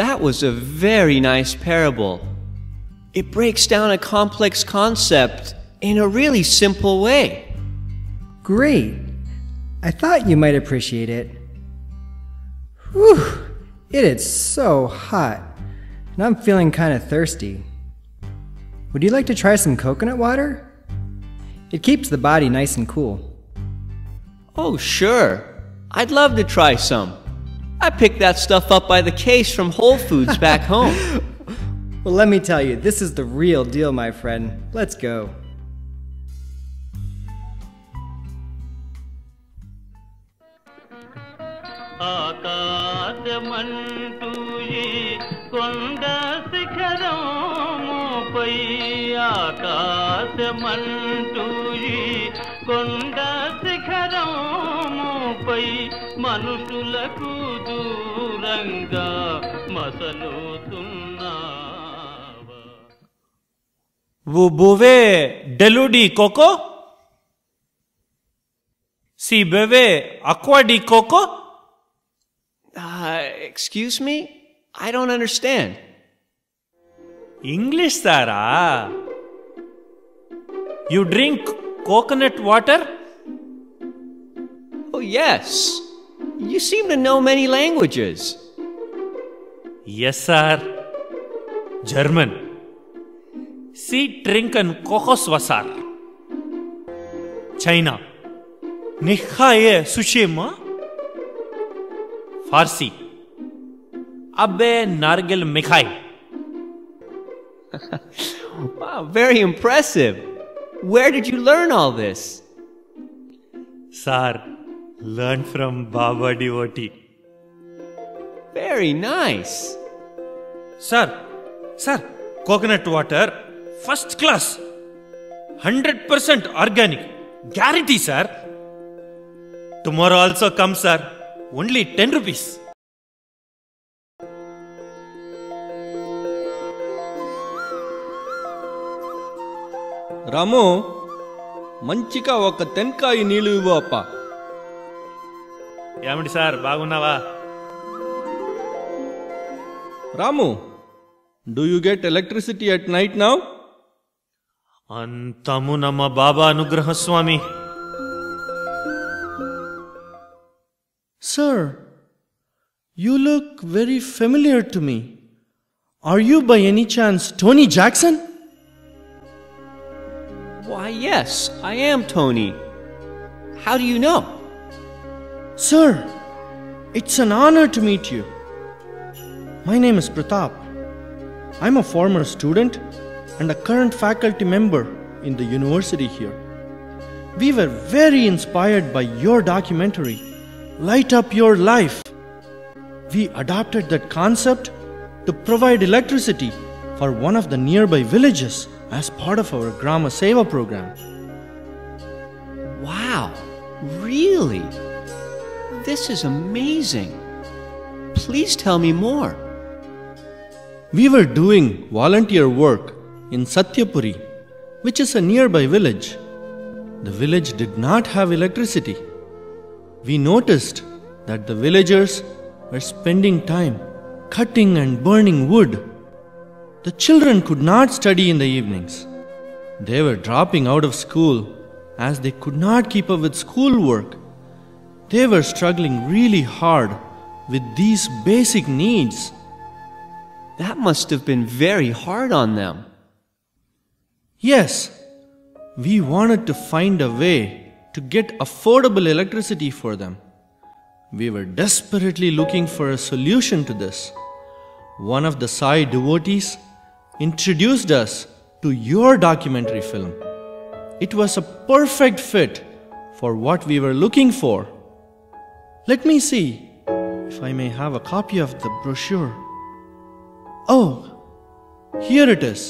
That was a very nice parable. It breaks down a complex concept in a really simple way. Great. I thought you might appreciate it. Whew, it is so hot, and I'm feeling kind of thirsty. Would you like to try some coconut water? It keeps the body nice and cool. Oh, sure. I'd love to try some. I picked that stuff up by the case from Whole Foods back home. Well, let me tell you, this is the real deal, my friend. Let's go. Wo bove deludi coco? Si beve aqua di coco? Excuse me? I don't understand. English, Sara. You drink coconut water? Oh, yes. You seem to know many languages. Yes, sir. German. Sie trinken Kokoswasser. China. Nichaye Sushima. Farsi. Abbe Nargil Mikhai. Wow, very impressive. Where did you learn all this? Sir, learned from Baba devotee. Very nice. Sir, coconut water, first class. 100% organic. Guarantee, sir. Tomorrow also come, sir. Only 10 rupees. రాము మంచిగా ఒక తెన్కాయ నీళ్ళు ఇవ్వు అప్ప. ఏమండి sir బాగున్నావా? రాము, do you get electricity at night now? అంతము నమ్మ బాబా అనుగ్రహ స్వామి. Sir, you look very familiar to me. Are you by any chance Tony Jackson? Why, yes, I am Tony. How do you know? Sir, it's an honor to meet you. My name is Pratap. I'm a former student and a current faculty member in the university here. We were very inspired by your documentary, Light Up Your Life. We adopted that concept to provide electricity for one of the nearby villages as part of our Grama Seva program. Wow, really? This is amazing. Please tell me more. We were doing volunteer work in Satyapuri, which is a nearby village. The village did not have electricity. We noticed that the villagers were spending time cutting and burning wood. The children could not study in the evenings. They were dropping out of school as they could not keep up with schoolwork. They were struggling really hard with these basic needs. That must have been very hard on them. Yes, we wanted to find a way to get affordable electricity for them. We were desperately looking for a solution to this. One of the Sai devotees introduced us to your documentary film. It was a perfect fit for what we were looking for. Let me see if I may have a copy of the brochure. Oh, here it is.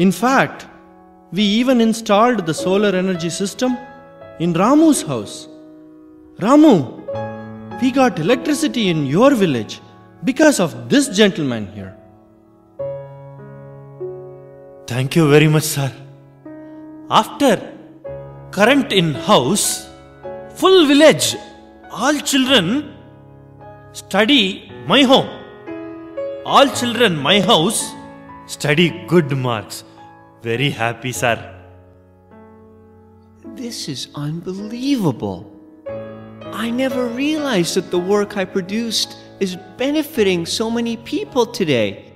In fact, we even installed the solar energy system in Ramu's house. Ramu, we got electricity in your village because of this gentleman here. Thank you very much, sir. After current in house, full village, all children Study my home. All children my house study good marks. Very happy, sir. This is unbelievable. I never realized that the work I produced is benefiting so many people today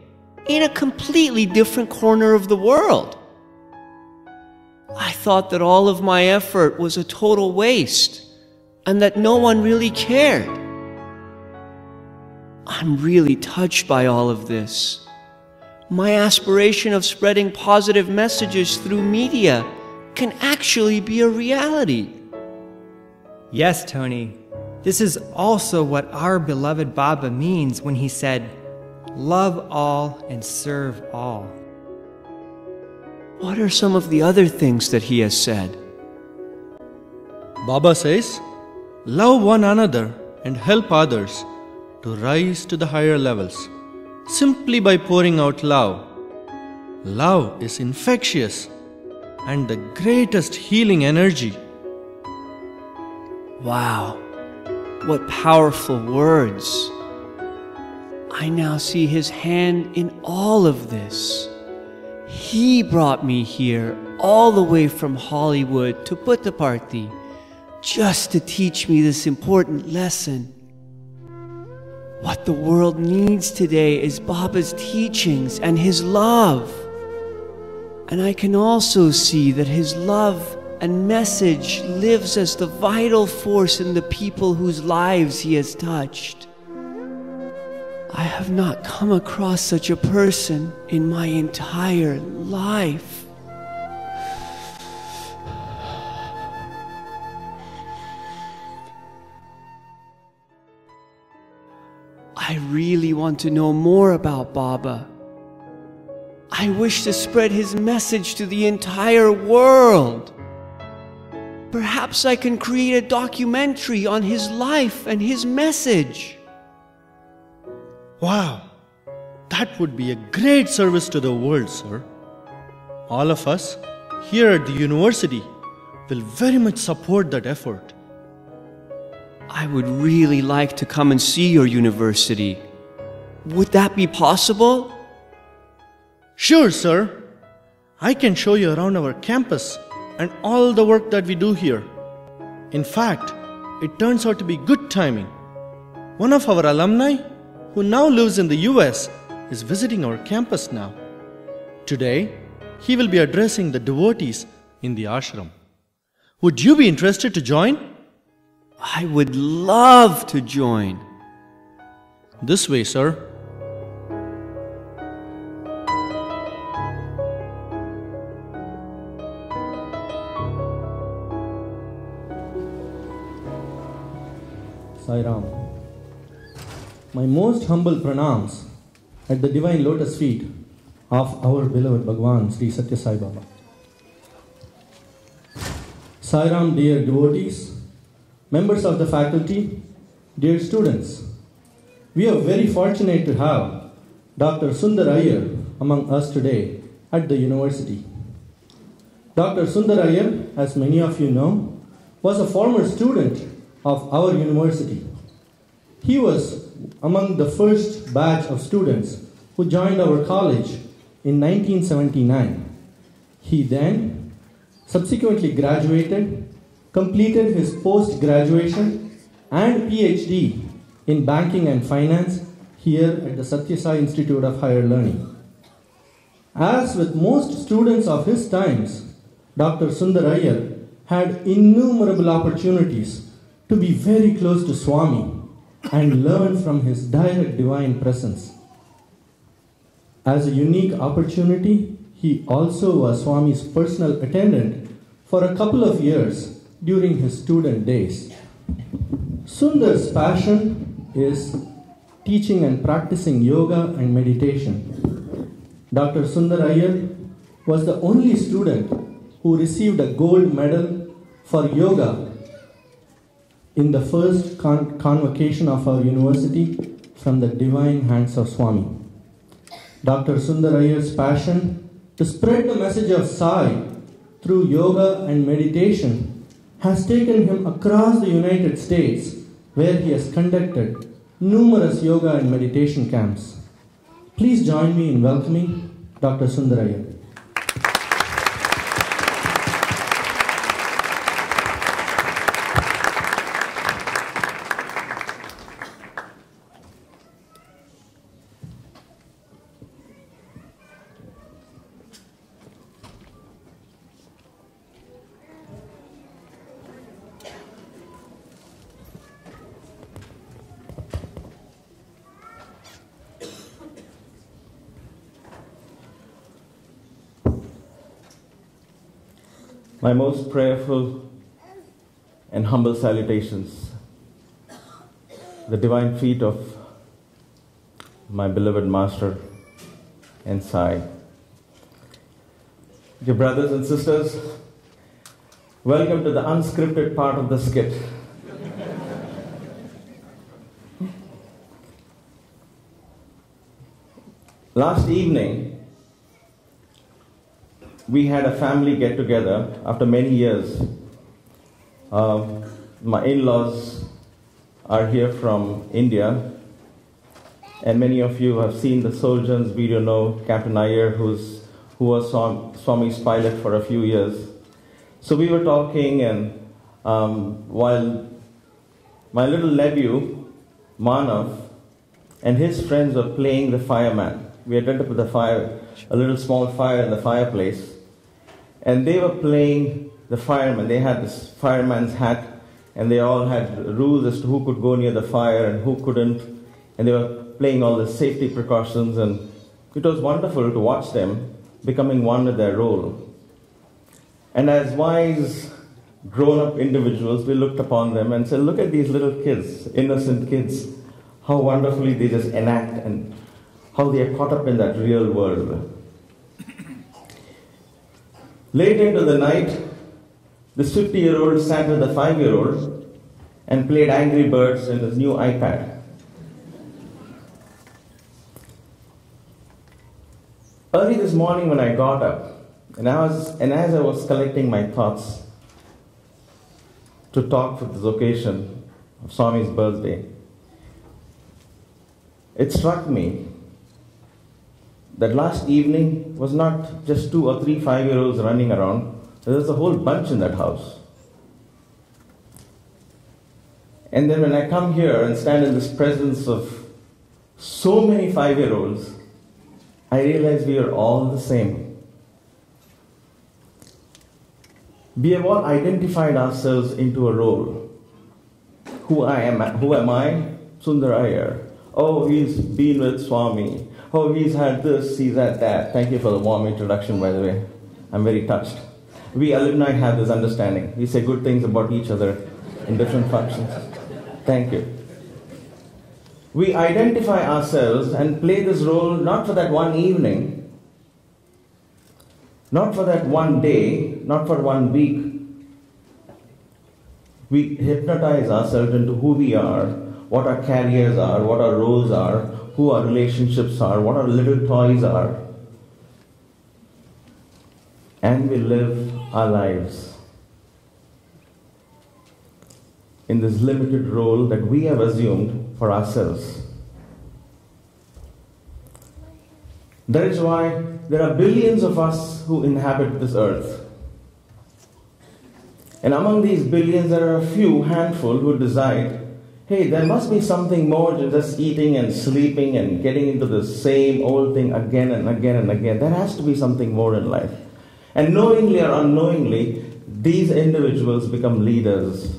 in a completely different corner of the world. I thought that all of my effort was a total waste and that no one really cared. I'm really touched by all of this. My aspiration of spreading positive messages through media can actually be a reality. Yes, Tony. This is also what our beloved Baba means when he said, "Love all and serve all." What are some of the other things that he has said? Baba says, love one another and help others to rise to the higher levels simply by pouring out love. Love is infectious and the greatest healing energy. Wow, what powerful words. I now see his hand in all of this. He brought me here all the way from Hollywood to Puttaparthi just to teach me this important lesson. What the world needs today is Baba's teachings and his love. And I can also see that his love and message lives as the vital force in the people whose lives he has touched. I have not come across such a person in my entire life. I really want to know more about Baba. I wish to spread his message to the entire world. Perhaps I can create a documentary on his life and his message. Wow, that would be a great service to the world, sir. All of us here at the university will very much support that effort. I would really like to come and see your university. Would that be possible? Sure, sir. I can show you around our campus and all the work that we do here. In fact, it turns out to be good timing. One of our alumni, who now lives in the US, is visiting our campus now. Today, he will be addressing the devotees in the ashram. Would you be interested to join? I would love to join. This way, sir. Sai Ram. My most humble pranams at the divine lotus feet of our beloved Bhagwan Sri Satya Sai Baba. Sai Ram, dear devotees, members of the faculty, dear students, we are very fortunate to have Dr. Sundar Iyer among us today at the university. Dr. Sundar Iyer, as many of you know, was a former student of our university. He was among the first batch of students who joined our college in 1979. He then subsequently graduated, completed his post-graduation and PhD in banking and finance here at the Satya Sai Institute of Higher Learning. As with most students of his times, Dr. Sundar Iyer had innumerable opportunities to be very close to Swami and learn from his direct divine presence. As a unique opportunity, he also was Swami's personal attendant for a couple of years during his student days. Sundar's passion is teaching and practicing yoga and meditation. Dr. Sundar Iyer was the only student who received a gold medal for yoga in the first convocation of our university from the divine hands of Swami. Dr. Sundar Iyer's passion to spread the message of Sai through yoga and meditation has taken him across the United States, where he has conducted numerous yoga and meditation camps. Please join me in welcoming Dr. Sundar Iyer. My most prayerful and humble salutations. The divine feet of my beloved Master and Sai. Dear brothers and sisters, welcome to the unscripted part of the skit. Last evening, we had a family get-together after many years. My in-laws are here from India, and many of you have seen the Soul Journeys video, know Captain Iyer, who was Swami's pilot for a few years. So we were talking, and while my little nephew, Manav, and his friends were playing the fireman, we had lit up with a little small fire in the fireplace. And they were playing the fireman. They had this fireman's hat, and they all had rules as to who could go near the fire and who couldn't. And they were playing all the safety precautions, and it was wonderful to watch them becoming one with their role. And as wise, grown-up individuals, we looked upon them and said, look at these little kids, innocent kids, how wonderfully they just enact and how they are caught up in that real world. Late into the night, this 50-year-old sat with a 5-year-old and played Angry Birds in his new iPad. Early this morning when I got up, and as I was collecting my thoughts to talk for this occasion of Swami's birthday, it struck me that last evening was not just 2 or 3 5-year-olds running around. There was a whole bunch in that house. And then when I come here and stand in this presence of so many 5-year-olds, I realize we are all the same. We have all identified ourselves into a role. Who am I? Sundar Iyer. Oh, he's been with Swami. Oh, he's had this, he's had that. Thank you for the warm introduction, by the way. I'm very touched. We alumni have this understanding. We say good things about each other in different functions. Thank you. We identify ourselves and play this role not for that one evening, not for that one day, not for 1 week. We hypnotize ourselves into who we are, what our careers are, what our roles are, who our relationships are, what our little toys are. And we live our lives in this limited role that we have assumed for ourselves. That is why there are billions of us who inhabit this earth. And among these billions, there are a few handful who decide, hey, there must be something more than just eating and sleeping and getting into the same old thing again and again and again. There has to be something more in life. And knowingly or unknowingly, these individuals become leaders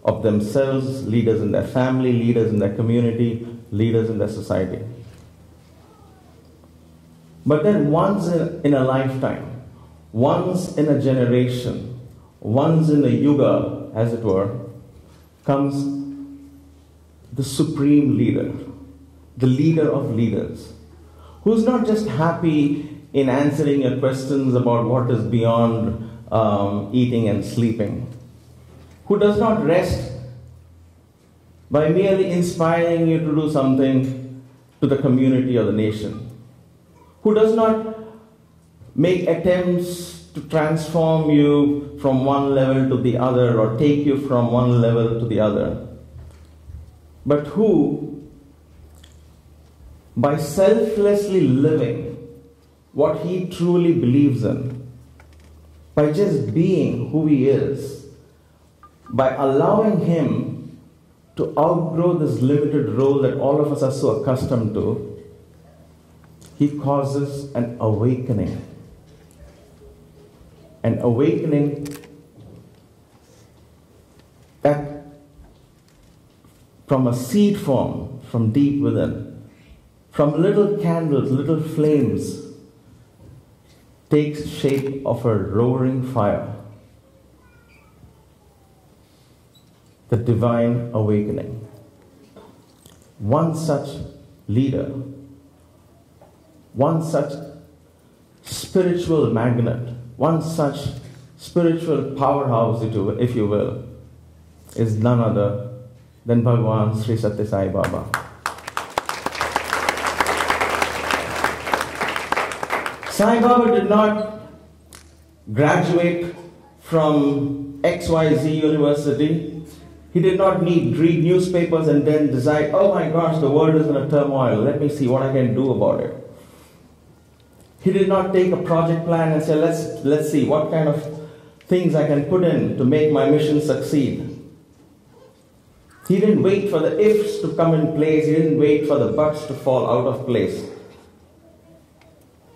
of themselves, leaders in their family, leaders in their community, leaders in their society. But then once in a lifetime, once in a generation, once in a yuga, as it were, comes the supreme leader, the leader of leaders, who's not just happy in answering your questions about what is beyond eating and sleeping, who does not rest by merely inspiring you to do something to the community or the nation, who does not make attempts to transform you from one level to the other or take you from one level to the other, but who by selflessly living what he truly believes in, by just being who he is, by allowing him to outgrow this limited role that all of us are so accustomed to, he causes an awakening. An awakening that from a seed form, from deep within, from little candles, little flames, takes shape of a roaring fire. The divine awakening. One such leader, one such spiritual magnet, one such spiritual powerhouse, if you will, is none other than Bhagwan Sri Satya Sai Baba. Sai Baba did not graduate from XYZ University. He did not read newspapers and then decide, oh my gosh, the world is in a turmoil. Let me see what I can do about it. He did not take a project plan and say, let's see what kind of things I can put in to make my mission succeed. He didn't wait for the ifs to come in place. He didn't wait for the buts to fall out of place.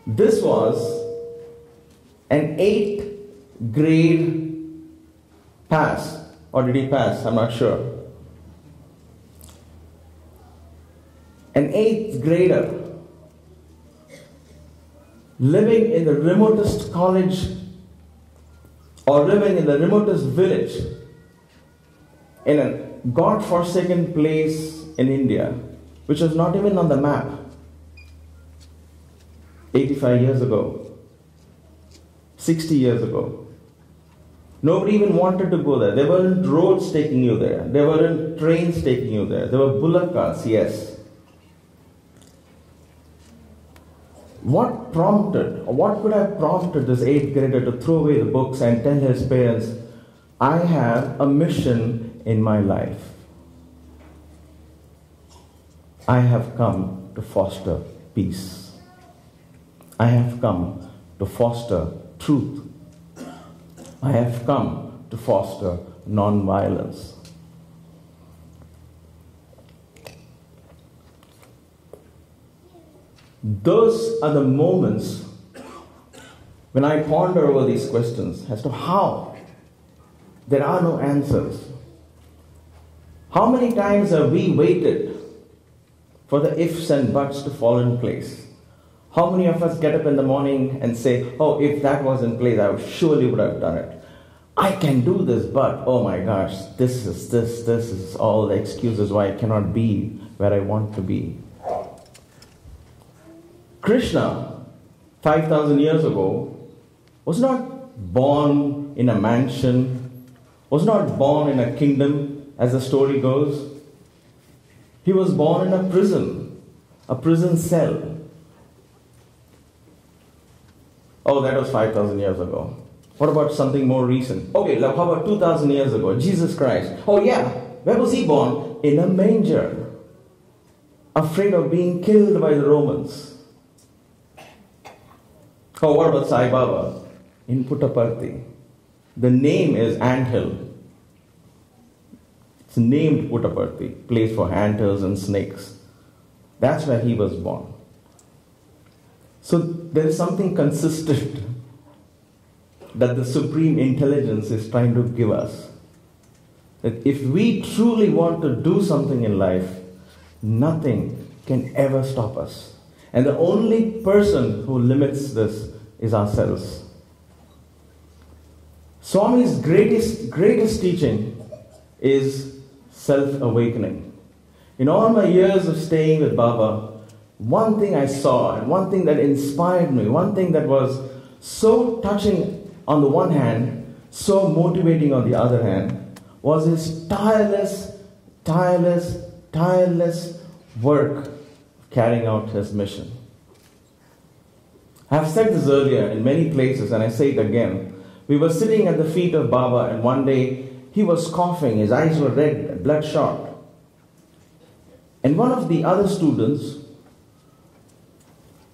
This was an 8th grade pass. Or did he pass? I'm not sure. An 8th grader living in the remotest college or living in the remotest village in a God-forsaken place in India, which was not even on the map 85 years ago, 60 years ago. Nobody even wanted to go there. There weren't roads taking you there. There weren't trains taking you there. There were bullock carts, yes. What could have prompted this 8th grader to throw away the books and tell his parents, I have a mission in my life. I have come to foster peace. I have come to foster truth. I have come to foster non-violence. Those are the moments when I ponder over these questions as to how there are no answers. How many times have we waited for the ifs and buts to fall in place? How many of us get up in the morning and say, oh, if that was in place, I surely would have done it. I can do this, but oh my gosh, this is all the excuses why I cannot be where I want to be. Krishna, 5,000 years ago, was not born in a mansion, was not born in a kingdom, as the story goes. He was born in a prison cell. Oh, that was 5,000 years ago. What about something more recent? Okay, how about 2,000 years ago? Jesus Christ. Oh yeah, where was he born? In a manger. Afraid of being killed by the Romans. Oh, what about Sai Baba? In Puttaparthi. The name is Anthill. It's named Puttaparthi, place for anthills and snakes. That's where he was born. So there is something consistent that the Supreme Intelligence is trying to give us. That if we truly want to do something in life, nothing can ever stop us. And the only person who limits this is ourselves. Swami's greatest teaching is self-awakening. In all my years of staying with Baba, one thing I saw and one thing that inspired me, one thing that was so touching on the one hand, so motivating on the other hand, was his tireless work carrying out his mission. I have said this earlier in many places and I say it again. We were sitting at the feet of Baba and one day he was coughing, his eyes were red, bloodshot. And one of the other students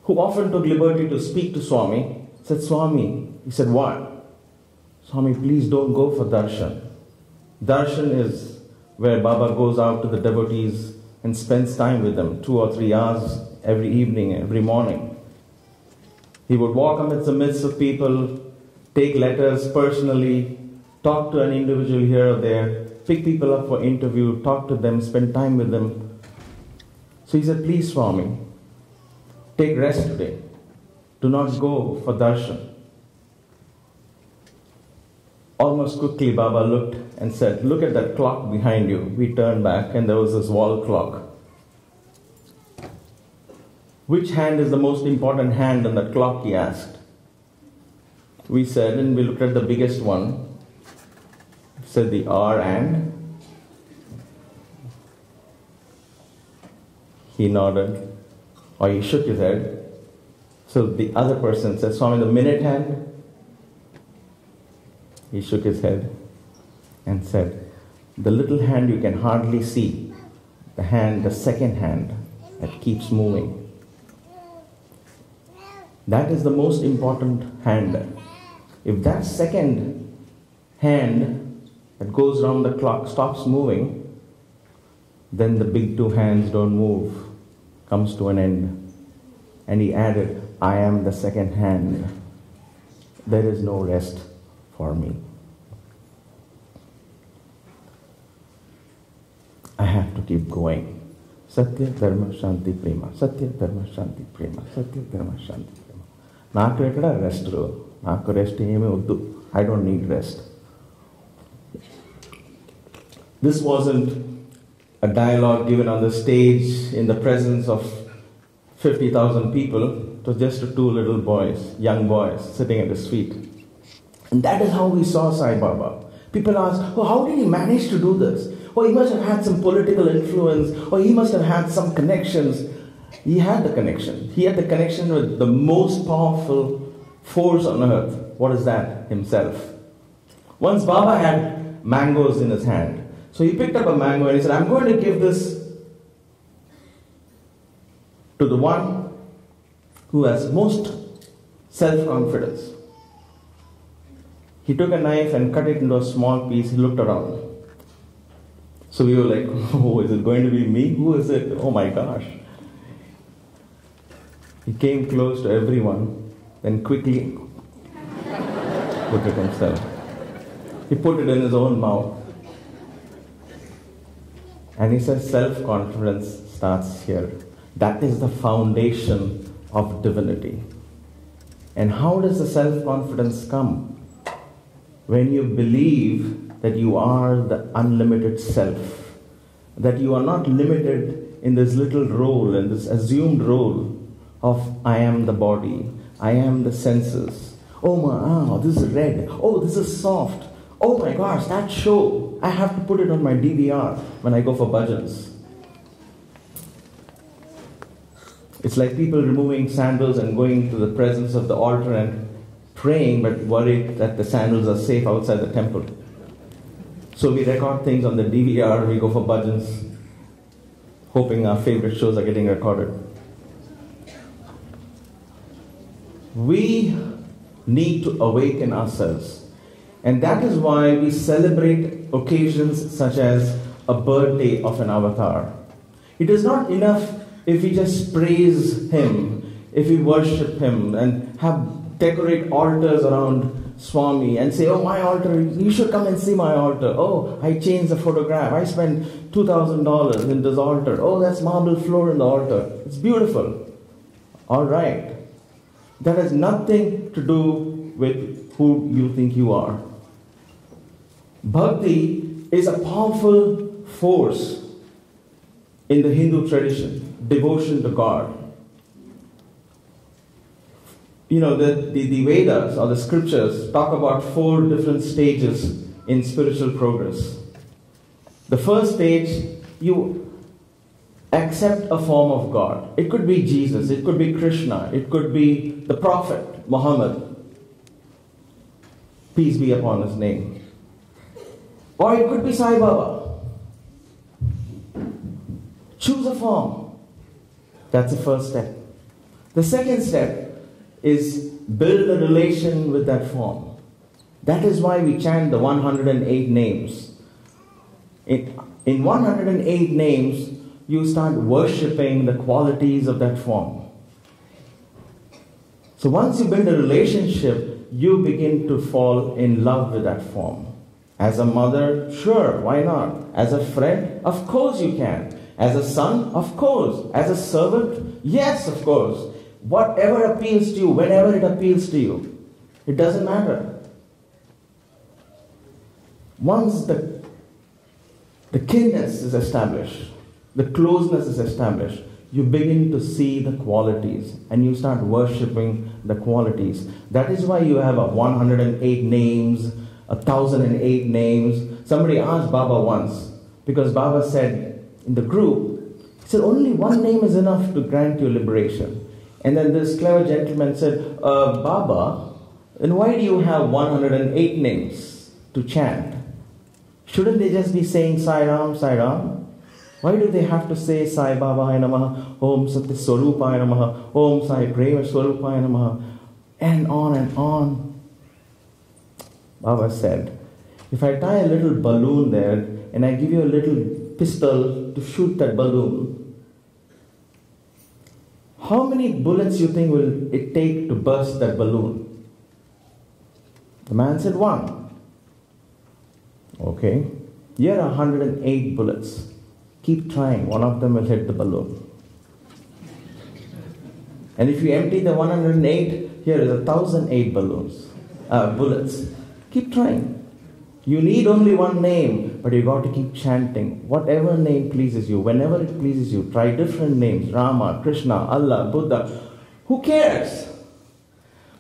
who often took liberty to speak to Swami, said, Swami, he said, what? Swami, please don't go for darshan. Darshan is where Baba goes out to the devotees and spends time with them, 2 or 3 hours every evening, every morning. He would walk amidst the midst of people, take letters personally, talk to an individual here or there, pick people up for interview, talk to them, spend time with them. So he said, please Swami, take rest today. Do not go for darshan. Almost quickly Baba looked and said, look at that clock behind you. We turned back and there was this wall clock. Which hand is the most important hand on that clock, he asked. We said, and we looked at the biggest one. Said the R and. He nodded, or he shook his head. So the other person said, Swami, the minute hand. He shook his head and said, the little hand you can hardly see, the second hand that keeps moving. That is the most important hand. If that second hand that goes around the clock stops moving, then the big 2 hands don't move, comes to an end. And he added, I am the second hand. There is no rest for me. I have to keep going. Satya, Dharma, Shanti, Prema. Satya, Dharma, Shanti, Prema. Satya, Dharma, Shanti, Prema. Naaku ekkada rest ro. Naaku rest emi oddu. I don't need rest. This wasn't a dialogue given on the stage in the presence of 50,000 people. It was just 2 little boys, young boys, sitting at his feet. And that is how we saw Sai Baba. People ask, oh, how did he manage to do this? Oh, he must have had some political influence, or he must have had some connections. He had the connection. He had the connection with the most powerful force on earth. What is that? Himself. Once Baba had mangoes in his hand. So he picked up a mango and he said, I'm going to give this to the one who has most self-confidence. He took a knife and cut it into a small piece. He looked around. So we were like, oh, is it going to be me? Who is it? Oh my gosh. He came close to everyone, then quickly took it himself. He put it in his own mouth. And he says self-confidence starts here. That is the foundation of divinity. And how does the self-confidence come? When you believe that you are the unlimited self, that you are not limited in this little role, in this assumed role of I am the body, I am the senses. Oh, this is red. Oh, this is soft. Oh my gosh, that show. I have to put it on my DVR when I go for bhajans. It's like people removing sandals and going to the presence of the altar and praying, but worried that the sandals are safe outside the temple. So we record things on the DVR, we go for bhajans, hoping our favorite shows are getting recorded. We need to awaken ourselves. And that is why we celebrate occasions such as a birthday of an avatar. It is not enough if we just praise him, if we worship him and decorate altars around Swami and say, oh, my altar, you should come and see my altar. Oh, I changed the photograph. I spent $2,000 in this altar. Oh, that's marble floor in the altar. It's beautiful. All right. That has nothing to do with who you think you are. Bhakti is a powerful force in the Hindu tradition, devotion to God. You know, the Vedas or the scriptures talk about 4 different stages in spiritual progress. The first stage, you accept a form of God. It could be Jesus, it could be Krishna, it could be the Prophet Muhammad, peace be upon his name. Or it could be Sai Baba. Choose a form. That's the first step. The second step is build a relation with that form. That is why we chant the 108 names. In 108 names, you start worshipping the qualities of that form. So once you build a relationship, you begin to fall in love with that form. As a mother, sure, why not? As a friend, of course you can. As a son, of course. As a servant, yes, of course. Whatever appeals to you, whenever it appeals to you, it doesn't matter. Once the kinness is established, the closeness is established, you begin to see the qualities and you start worshipping the qualities. That is why you have 108 names, 1008 names. Somebody asked Baba once, because Baba said in the group, he said, only one name is enough to grant you liberation. And then this clever gentleman said, Baba, then why do you have 108 names to chant? Shouldn't they just be saying Sai Ram, Sai Ram? Why do they have to say Sai Babaya Namaha, Om Satya Swarupaya Namaha, Om Sai Prema Swarupaya Namaha, and on and on? Baba said, if I tie a little balloon there and I give you a little pistol to shoot that balloon, how many bullets you think will it take to burst that balloon? The man said, one. Okay, here are 108 bullets. Keep trying, one of them will hit the balloon. And if you empty the 108, here is 1008 bullets. Keep trying. You need only one name, but you got to keep chanting. Whatever name pleases you, whenever it pleases you, try different names. Rama, Krishna, Allah, Buddha. Who cares?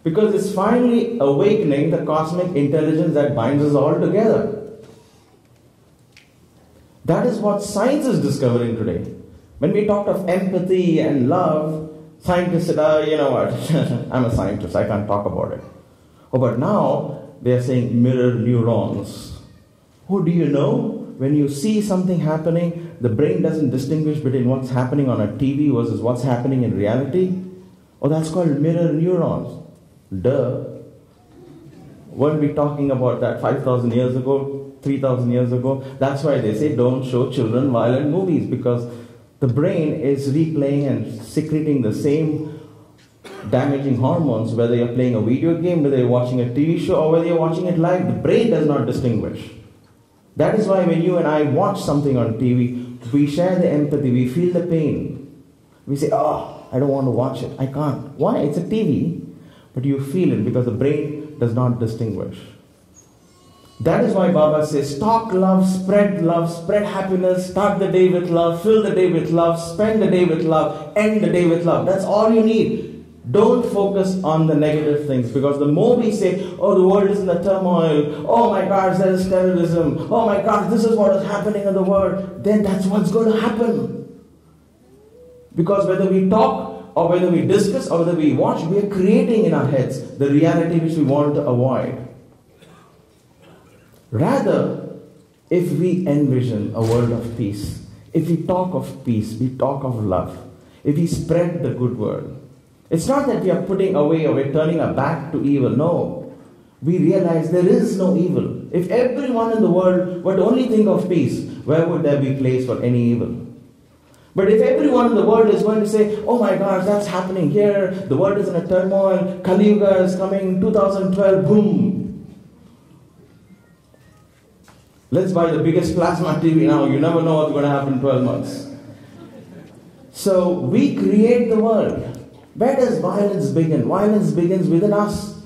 Because it's finally awakening the cosmic intelligence that binds us all together. That is what science is discovering today. When we talked of empathy and love, scientists said, you know what, I'm a scientist, I can't talk about it. Oh, but now they are saying mirror neurons. Oh, do you know, when you see something happening, the brain doesn't distinguish between what's happening on a TV versus what's happening in reality? Oh, that's called mirror neurons. Duh. Weren't we talking about that 5,000 years ago, 3,000 years ago? That's why they say don't show children violent movies, because the brain is replaying and secreting the same damaging hormones, whether you're playing a video game, whether you're watching a TV show, or whether you're watching it live. The brain does not distinguish. That is why when you and I watch something on TV, we share the empathy, we feel the pain. We say, oh, I don't want to watch it, I can't. Why? It's a TV. But you feel it because the brain does not distinguish. That is why Baba says, talk love, spread happiness, start the day with love, fill the day with love, spend the day with love, end the day with love. That's all you need. Don't focus on the negative things, because the more we say, oh, the world is in the turmoil, oh my gosh, there is terrorism, oh my gosh, this is what is happening in the world, then that's what's going to happen. Because whether we talk, or whether we discuss, or whether we watch, we are creating in our heads the reality which we want to avoid. Rather, if we envision a world of peace, if we talk of peace, we talk of love, if we spread the good word, it's not that we are putting away or we're turning our back to evil. No. We realize there is no evil. If everyone in the world were to only think of peace, where would there be place for any evil? But if everyone in the world is going to say, oh my gosh, that's happening here, the world is in a turmoil, Kali Yuga is coming, 2012, boom. Let's buy the biggest plasma TV now, you never know what's going to happen in 12 months. So we create the world. Where does violence begin? Violence begins within us,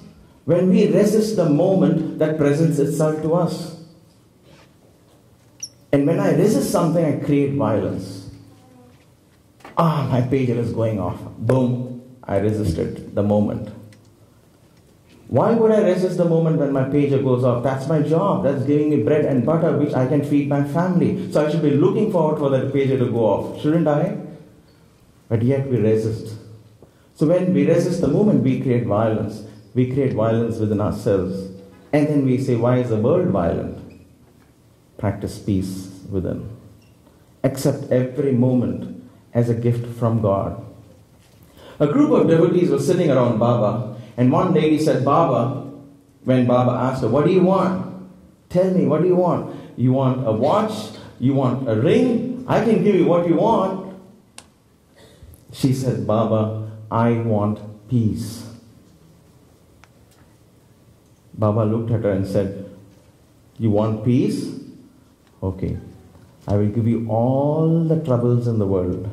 when we resist the moment that presents itself to us. And when I resist something, I create violence. My pager is going off. Boom, I resisted the moment. Why would I resist the moment when my pager goes off? That's my job. That's giving me bread and butter, which I can feed my family. So I should be looking forward for that pager to go off, shouldn't I? But yet we resist. So when we resist the moment, we create violence. We create violence within ourselves. And then we say, why is the world violent? Practice peace within. Accept every moment as a gift from God. A group of devotees were sitting around Baba, and one lady said, Baba, when Baba asked her, what do you want? Tell me, what do you want? You want a watch? You want a ring? I can give you what you want. She said, Baba, I want peace. Baba looked at her and said, you want peace? Okay, I will give you all the troubles in the world.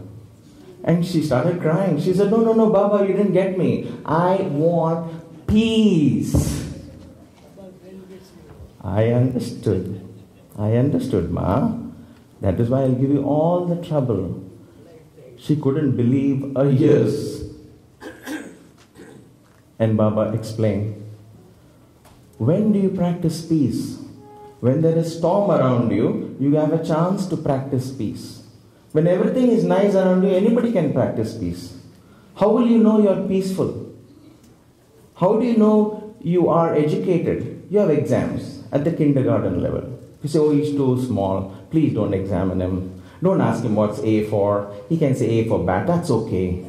And she started crying. She said, no, Baba, you didn't get me. I want peace. I understood, Ma. That is why I'll give you all the trouble. She couldn't believe her ears. And Baba explained, when do you practice peace? When there is storm around you, you have a chance to practice peace. When everything is nice around you, anybody can practice peace. How will you know you are peaceful? How do you know you are educated? You have exams at the kindergarten level. You say, oh, he's too small. Please don't examine him. Don't ask him what's A for. He can say A for bat. That's okay.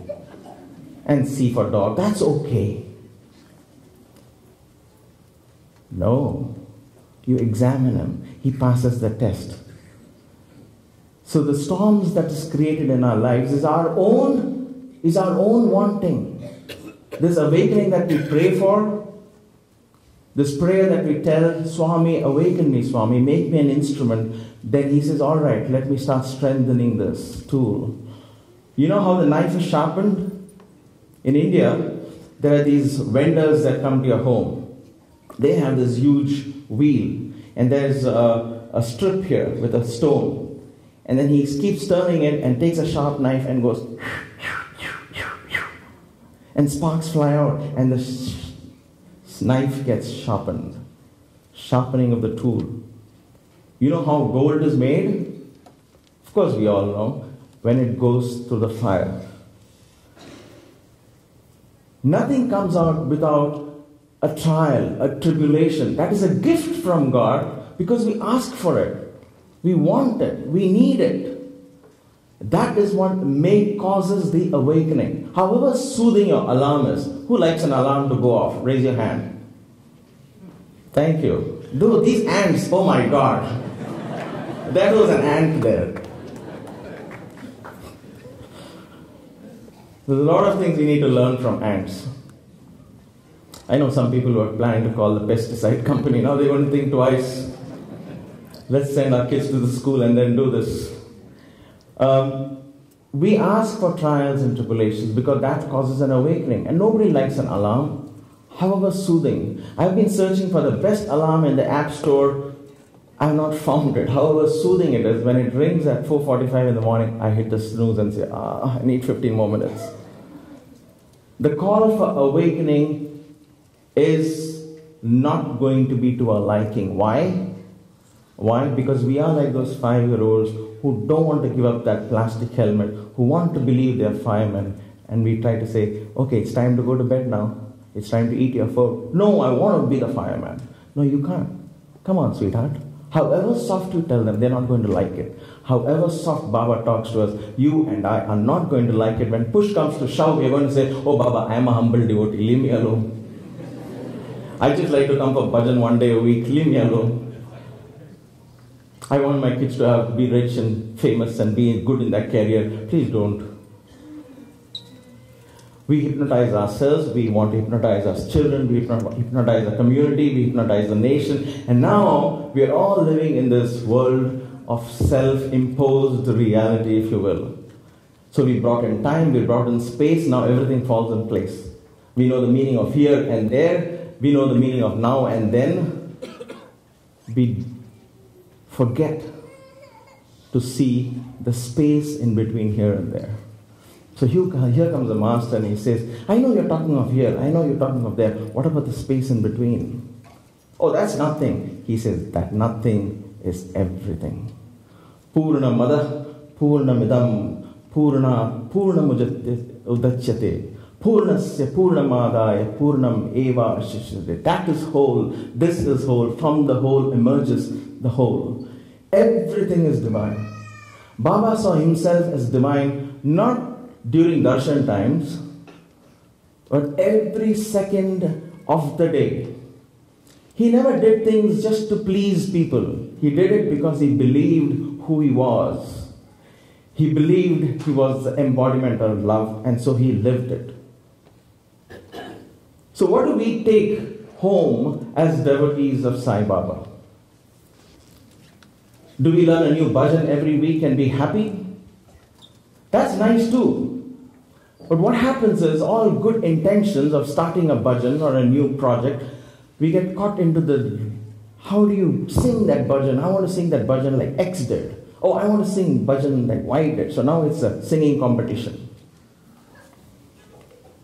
And C for dog. That's okay. No. You examine him. He passes the test. So the storms that is created in our lives is our own wanting. This awakening that we pray for, this prayer that we tell, Swami, awaken me, Swami, make me an instrument. Then he says, all right, let me start strengthening this tool. You know how the knife is sharpened? In India, there are these vendors that come to your home. They have this huge wheel, and there's a strip here with a stone. And then he keeps turning it and takes a sharp knife and goes, and sparks fly out, and the knife gets sharpened. Sharpening of the tool. You know how gold is made? Of course we all know, when it goes through the fire. Nothing comes out without a trial, a tribulation. That is a gift from God because we ask for it. We want it. We need it. That is what causes the awakening. However soothing your alarm is. Who likes an alarm to go off? Raise your hand. Thank you. Dude, these ants, oh my God. There was an ant there. There's a lot of things we need to learn from ants. I know some people who are planning to call the pesticide company. Now they're going to think twice. Let's send our kids to the school and then do this. We ask for trials and tribulations because that causes an awakening. And nobody likes an alarm, however soothing. I've been searching for the best alarm in the app store. I have not found it. However soothing it is, when it rings at 4:45 in the morning, I hit the snooze and say, I need 15 more minutes. The call for awakening is not going to be to our liking. Why? Why? Because we are like those 5-year-olds who don't want to give up that plastic helmet, who want to believe they're firemen, and we try to say, okay, it's time to go to bed now. It's time to eat your food. No, I want to be the fireman. No, you can't. Come on, sweetheart. However soft you tell them, they're not going to like it. However soft Baba talks to us, you and I are not going to like it. When push comes to shove, we're going to say, oh Baba, I am a humble devotee, leave me alone. I just like to come for bhajan one day a week, leave me alone. I want my kids to be rich and famous and be good in their career. Please don't. We hypnotize ourselves, we want to hypnotize our children, we hypnotize the community, we hypnotize the nation, and now we are all living in this world of self-imposed reality, if you will. So we brought in time, we brought in space, now everything falls in place. We know the meaning of here and there, we know the meaning of now and then. We forget to see the space in between here and there. So here comes the master and he says, I know you're talking of here, I know you're talking of there. What about the space in between? Oh, that's nothing. He says, that nothing is everything. Purna mada, purna midam, purna udachyate, purnasya purnamadaya, purnam eva ashishyate. That is whole, this is whole, from the whole emerges the whole. Everything is divine. Baba saw himself as divine, not during darshan times, but every second of the day. He never did things just to please people. He did it because he believed who he was. He believed he was the embodiment of love, and so he lived it. So what do we take home as devotees of Sai Baba? Do we learn a new bhajan every week and be happy? That's nice too. But what happens is all good intentions of starting a bhajan or a new project, we get caught into the, how do you sing that bhajan? I want to sing that bhajan like X did. Oh, I want to sing bhajan like Y did. So now it's a singing competition.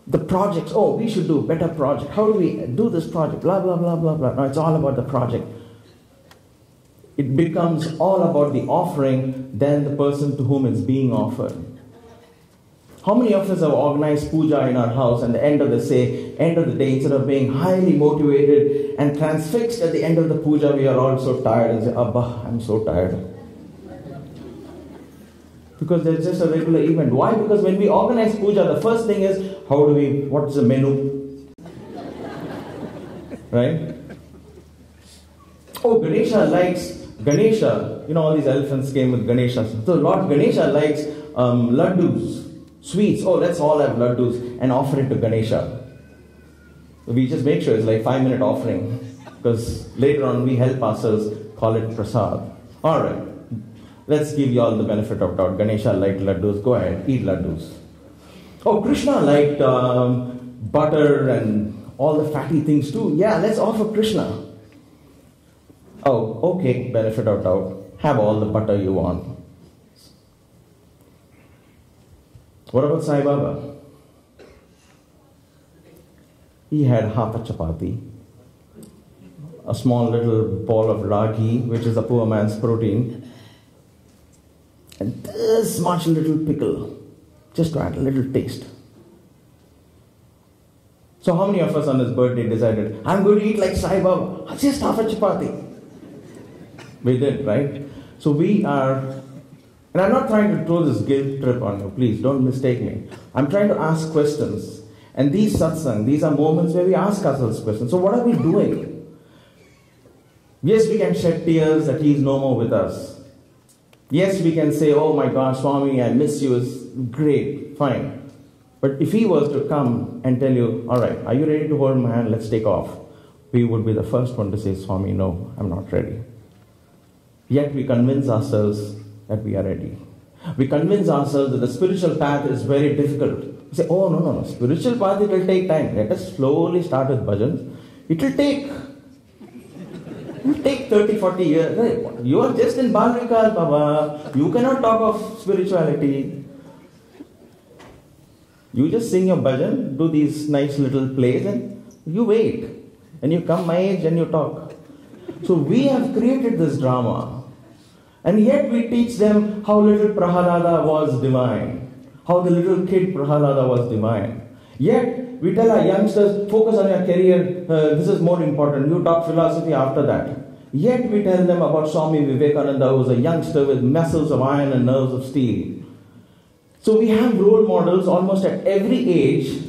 The projects, oh, we should do a better project. How do we do this project? Blah, blah, blah, blah, blah. No, it's all about the project. It becomes all about the offering than the person to whom it's being offered. How many of us have organized puja in our house, and at the end of the day, instead of being highly motivated and transfixed at the end of the puja, we are all so tired and say, Abba, I'm so tired. Because there's just a regular event. Why? Because when we organize puja, the first thing is, what's the menu? Right? Oh, Ganesha, all these elephants came with Ganesha. So Lord Ganesha likes laddus. Sweets, oh, let's all have laddus and offer it to Ganesha. We just make sure it's like 5-minute offering, because later on we help ourselves call it prasad. Alright, let's give you all the benefit of doubt. Ganesha liked laddus, go ahead, eat laddus. Oh, Krishna liked butter and all the fatty things too. Yeah, let's offer Krishna. Oh, okay, benefit of doubt. Have all the butter you want. What about Sai Baba? He had half a chapati, a small little ball of ragi, which is a poor man's protein, and this much little pickle, just to add a little taste. So how many of us on his birthday decided, I'm going to eat like Sai Baba, just half a chapati? We did, right? So we are... And I'm not trying to throw this guilt trip on you, please don't mistake me. I'm trying to ask questions. And these satsang, these are moments where we ask ourselves questions. So what are we doing? Yes, we can shed tears that he is no more with us. Yes, we can say, oh my God, Swami, I miss you, is great, fine. But if he was to come and tell you, all right, are you ready to hold my hand, let's take off? We would be the first one to say, Swami, no, I'm not ready. Yet we convince ourselves that we are ready. We convince ourselves that the spiritual path is very difficult. We say, oh, no, spiritual path, it will take time. Let us slowly start with bhajans. It will take 30, 40 years. You are just in Bal Vikal, Baba. You cannot talk of spirituality. You just sing your bhajan, do these nice little plays, and you wait. And you come my age and you talk. So we have created this drama. And yet we teach them how little Prahalada was divine. How the little kid Prahalada was divine. Yet we tell our youngsters, focus on your career, this is more important. You talk philosophy after that. Yet we tell them about Swami Vivekananda, who was a youngster with muscles of iron and nerves of steel. So we have role models almost at every age,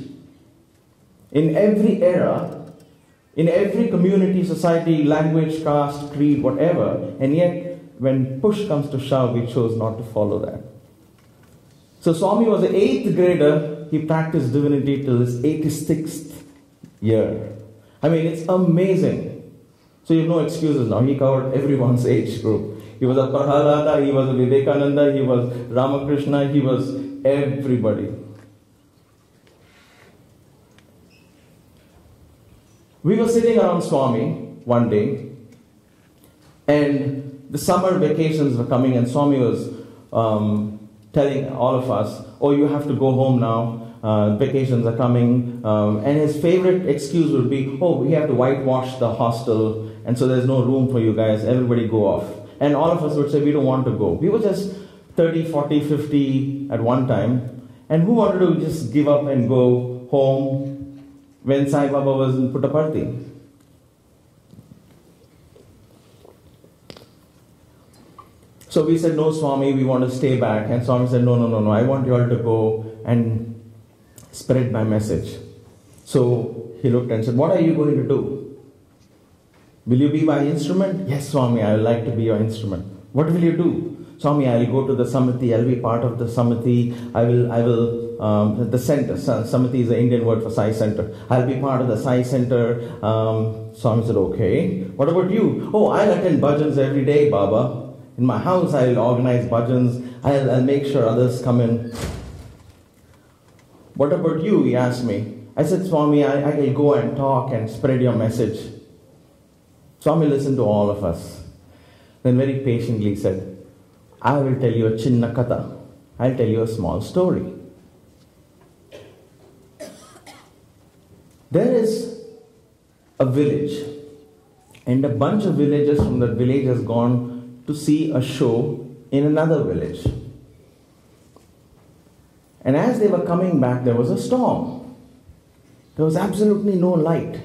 in every era, in every community, society, language, caste, creed, whatever, and yet when push comes to shove, we chose not to follow that. So Swami was an 8th grader. He practiced divinity till his 86th year. I mean, it's amazing. So you have no excuses now. He covered everyone's age group. He was a Prahalada, he was a Vivekananda, he was Ramakrishna, he was everybody. We were sitting around Swami one day, and the summer vacations were coming, and Swami was telling all of us, oh, you have to go home now, vacations are coming, and his favorite excuse would be, oh, we have to whitewash the hostel, and so there's no room for you guys, everybody go off. And all of us would say, we don't want to go. We were just 30, 40, 50 at one time, and who wanted to just give up and go home when Sai Baba was in Puttaparthi? So we said, no, Swami, we want to stay back. And Swami said, no, I want you all to go and spread my message. So he looked and said, "What are you going to do? Will you be my instrument?" "Yes, Swami, I would like to be your instrument." "What will you do?" "Swami, I will go to the Samiti, I will be part of the Samiti, the center. Samiti is the Indian word for Sai Center. I'll be part of the Sai Center. Swami said, "Okay. What about you?" "Oh, I'll attend bhajans every day, Baba. In my house, I'll organize bhajans. I'll make sure others come in." "What about you?" he asked me. I said, "Swami, I will go and talk and spread your message." Swami listened to all of us. Then very patiently said, "I will tell you a chinna katha. I'll tell you a small story. There is a village, and a bunch of villagers from that village has gone to see a show in another village. And as they were coming back, there was a storm. There was absolutely no light.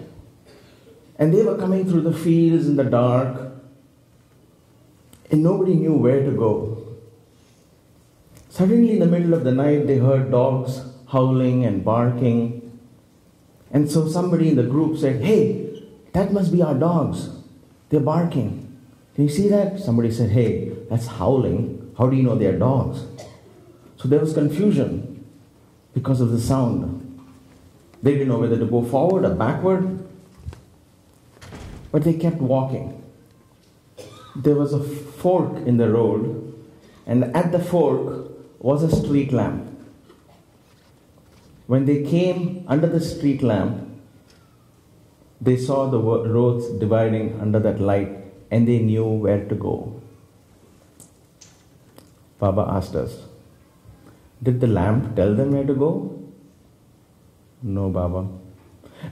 And they were coming through the fields in the dark, and nobody knew where to go. Suddenly, in the middle of the night, they heard dogs howling and barking. And so somebody in the group said, "Hey, that must be our dogs. They're barking. Can you see that?" Somebody said, "Hey, that's howling. How do you know they're dogs?" So there was confusion because of the sound. They didn't know whether to go forward or backward. But they kept walking. There was a fork in the road, and at the fork was a street lamp. When they came under the street lamp, they saw the roads dividing under that light, and they knew where to go. Baba asked us, "Did the lamp tell them where to go?" "No, Baba."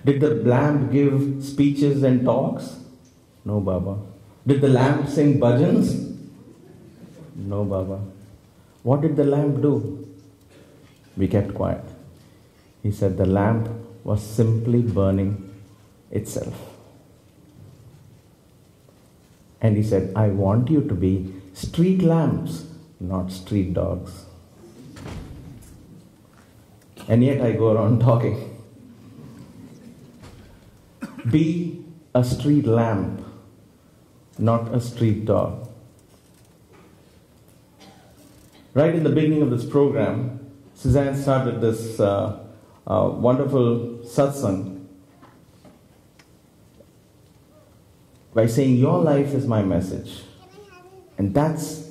"Did the lamp give speeches and talks?" "No, Baba." "Did the lamp sing bhajans?" "No, Baba." "What did the lamp do?" We kept quiet. He said the lamp was simply burning itself. And he said, "I want you to be street lamps, not street dogs." And yet I go around talking. Be a street lamp, not a street dog. Right in the beginning of this program, Suzanne started this wonderful satsang by saying, "Your life is my message." And that's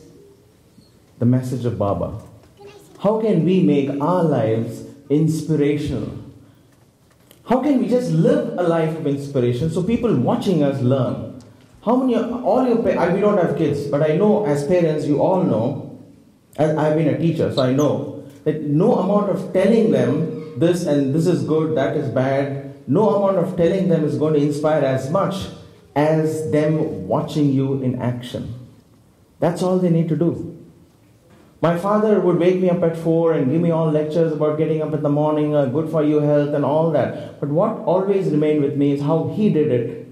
the message of Baba. How can we make our lives inspirational? How can we just live a life of inspiration so people watching us learn? How many, we don't have kids, but I know as parents, you all know, as I've been a teacher, so I know that no amount of telling them this and this is good, that is bad, no amount of telling them is going to inspire as much as them watching you in action. That's all they need to do. My father would wake me up at 4 and give me all lectures about getting up in the morning, good for your health and all that. But what always remained with me is how he did it,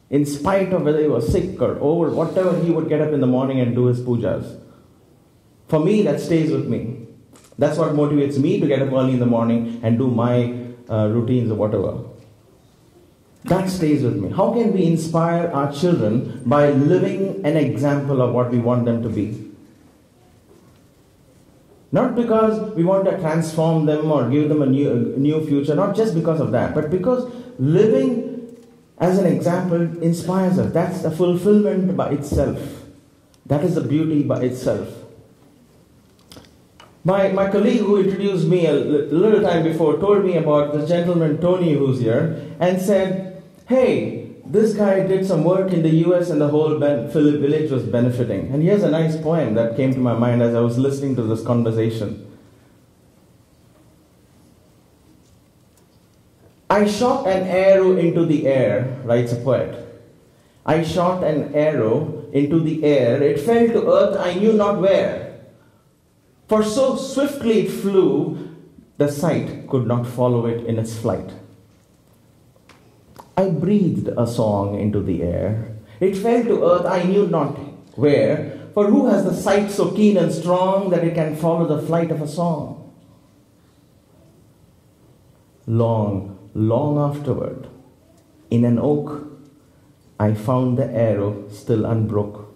in spite of whether he was sick or over, whatever, he would get up in the morning and do his pujas. For me, that stays with me. That's what motivates me to get up early in the morning and do my routines or whatever. That stays with me. How can we inspire our children by living an example of what we want them to be? Not because we want to transform them or give them a new future, not just because of that, but because living as an example inspires us. That's a fulfillment by itself. That is the beauty by itself. My colleague who introduced me a little time before told me about this gentleman, Tony, who's here, and said, "Hey, this guy did some work in the US and the whole village was benefiting." And here's a nice poem that came to my mind as I was listening to this conversation. "I shot an arrow into the air," writes a poet. "I shot an arrow into the air. It fell to earth, I knew not where. For so swiftly it flew, the sight could not follow it in its flight. I breathed a song into the air. It fell to earth, I knew not where. For who has the sight so keen and strong that it can follow the flight of a song? Long long afterward, in an oak, I found the arrow still unbroke.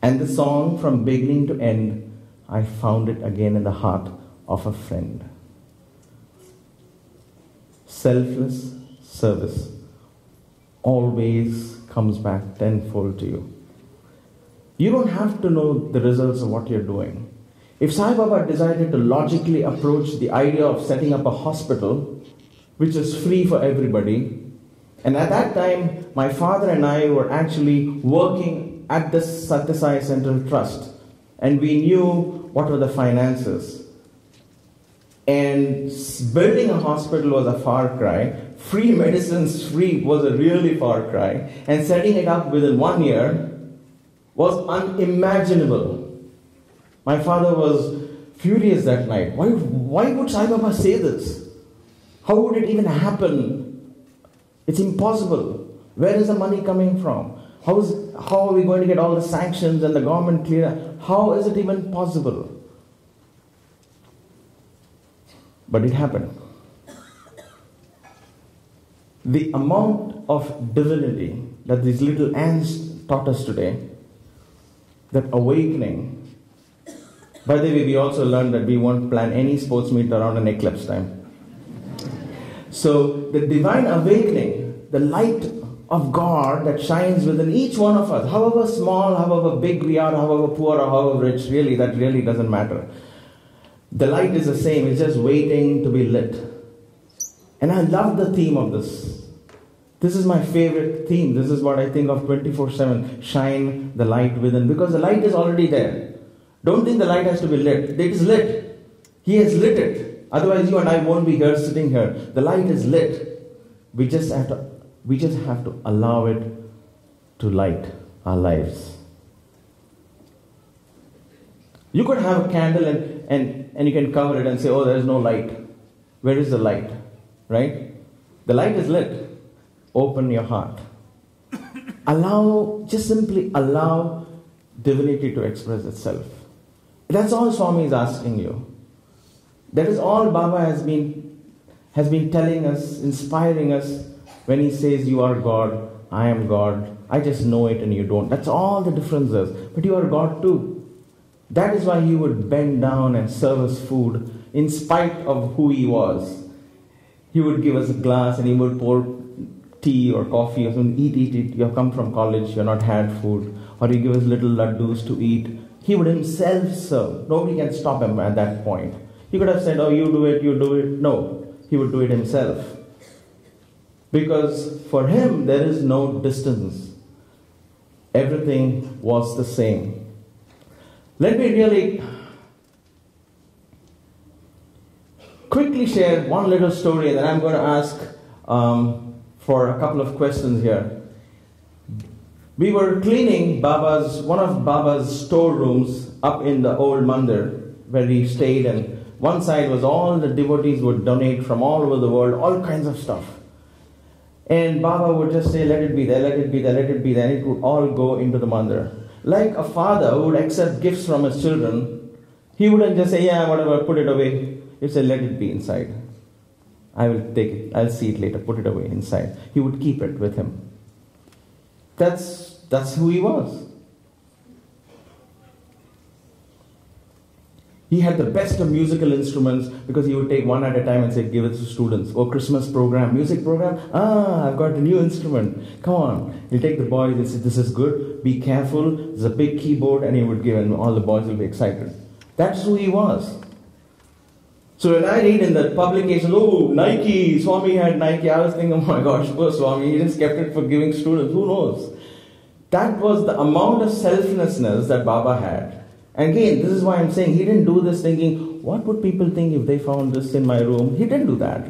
And the song from beginning to end, I found it again in the heart of a friend. Selfless service always comes back tenfold to you. You don't have to know the results of what you're doing. If Sai Baba decided to logically approach the idea of setting up a hospital, which is free for everybody, and at that time, my father and I were actually working at the Satya Sai Central Trust, and we knew what were the finances. And building a hospital was a far cry. Free medicines free was a really far cry. And setting it up within 1 year was unimaginable. My father was furious that night. Why would Sai Baba say this? How would it even happen? It's impossible. Where is the money coming from? How are we going to get all the sanctions and the government clear? How is it even possible? But it happened. The amount of divinity that these little ants taught us today, that awakening. By the way, we also learned that we won't plan any sports meet around an eclipse time. So the divine awakening, the light of God that shines within each one of us, however small, however big we are, however poor or however rich, really, that really doesn't matter. The light is the same, it's just waiting to be lit. And I love the theme of this. This is my favorite theme. This is what I think of 24/7. Shine the light within, because the light is already there. Don't think the light has to be lit. It is lit. He has lit it. Otherwise you and I won't be here sitting here. The light is lit. We just have to allow it to light our lives. You could have a candle and you can cover it and say, oh, there is no light. Where is the light? Right? The light is lit. Open your heart. Just simply allow divinity to express itself. That's all Swami is asking you. That is all Baba has been telling us, inspiring us when he says, you are God, I am God. I just know it and you don't. That's all the difference is. But you are God too. That is why he would bend down and serve us food in spite of who he was. He would give us a glass and he would pour tea or coffee or something. Eat. You have come from college, you have not had food. Or he give us little laddus to eat. He would himself serve. Nobody can stop him at that point. He could have said, oh, you do it. No, he would do it himself. Because for him, there is no distance. Everything was the same. Let me really quickly share one little story, and then I'm going to ask for a couple of questions here. We were cleaning one of Baba's storerooms up in the old mandir where we stayed, and one side was all the devotees would donate from all over the world, all kinds of stuff. And Baba would just say, let it be there, let it be there, let it be there, and it would all go into the mandir. Like a father who would accept gifts from his children, he wouldn't just say, yeah, whatever, put it away. He'd say, let it be inside. I will take it, I'll see it later, put it away inside. He would keep it with him. That's who he was. He had the best of musical instruments because he would take one at a time and say, give it to students. Oh, Christmas program, music program. I've got a new instrument. Come on. He'll take the boys and say, this is good. Be careful. There's a big keyboard, and he would give, and all the boys will be excited. That's who he was. So when I read in the publications, oh, Nike, Swami had Nike, I was thinking, oh my gosh, poor Swami, he just kept it for giving students. Who knows? That was the amount of selflessness that Baba had. And again, this is why I'm saying he didn't do this thinking, what would people think if they found this in my room? He didn't do that.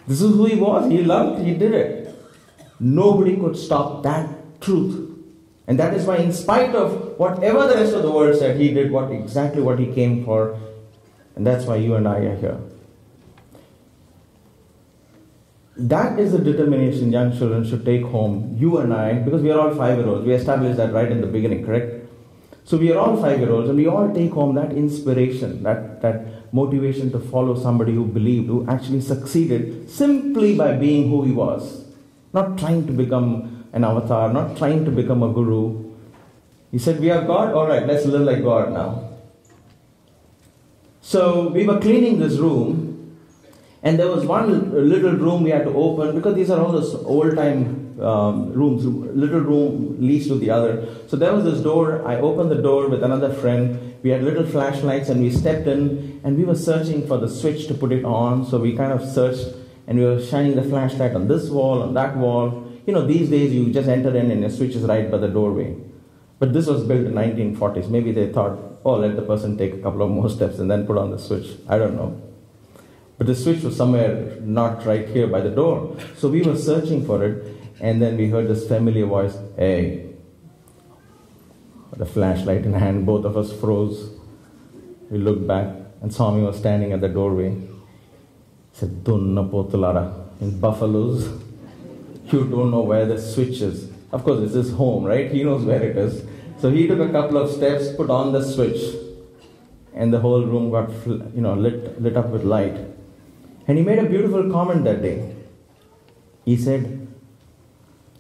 This is who he was. He loved, he did it. Nobody could stop that truth. And that is why, in spite of whatever the rest of the world said, he did exactly what he came for. And that's why you and I are here. That is the determination young children should take home. You and I, because we are all 5-year-olds. We established that right in the beginning, correct? So we are all 5-year-olds, and we all take home that inspiration, that motivation to follow somebody who believed, who actually succeeded simply by being who he was. Not trying to become an avatar, not trying to become a guru. He said, we are God, alright, let's live like God now. So we were cleaning this room, and there was one little room we had to open, because these are all those old time rooms, little room leads to the other. So there was this door, I opened the door with another friend, we had little flashlights and we stepped in and we were searching for the switch to put it on. So we kind of searched and we were shining the flashlight on this wall, on that wall. You know, these days you just enter in and your switch is right by the doorway. But this was built in 1940s. Maybe they thought, oh, let the person take a couple of more steps and then put on the switch. I don't know. But the switch was somewhere not right here by the door. So we were searching for it, and then we heard this familiar voice, hey. The flashlight in hand, both of us froze. We looked back, and Swami was standing at the doorway. He said, Dunna Potulara, in buffaloes, you don't know where the switch is. Of course, it's his home, right? He knows where it is. So he took a couple of steps, put on the switch, and the whole room got lit up with light. And he made a beautiful comment that day. He said,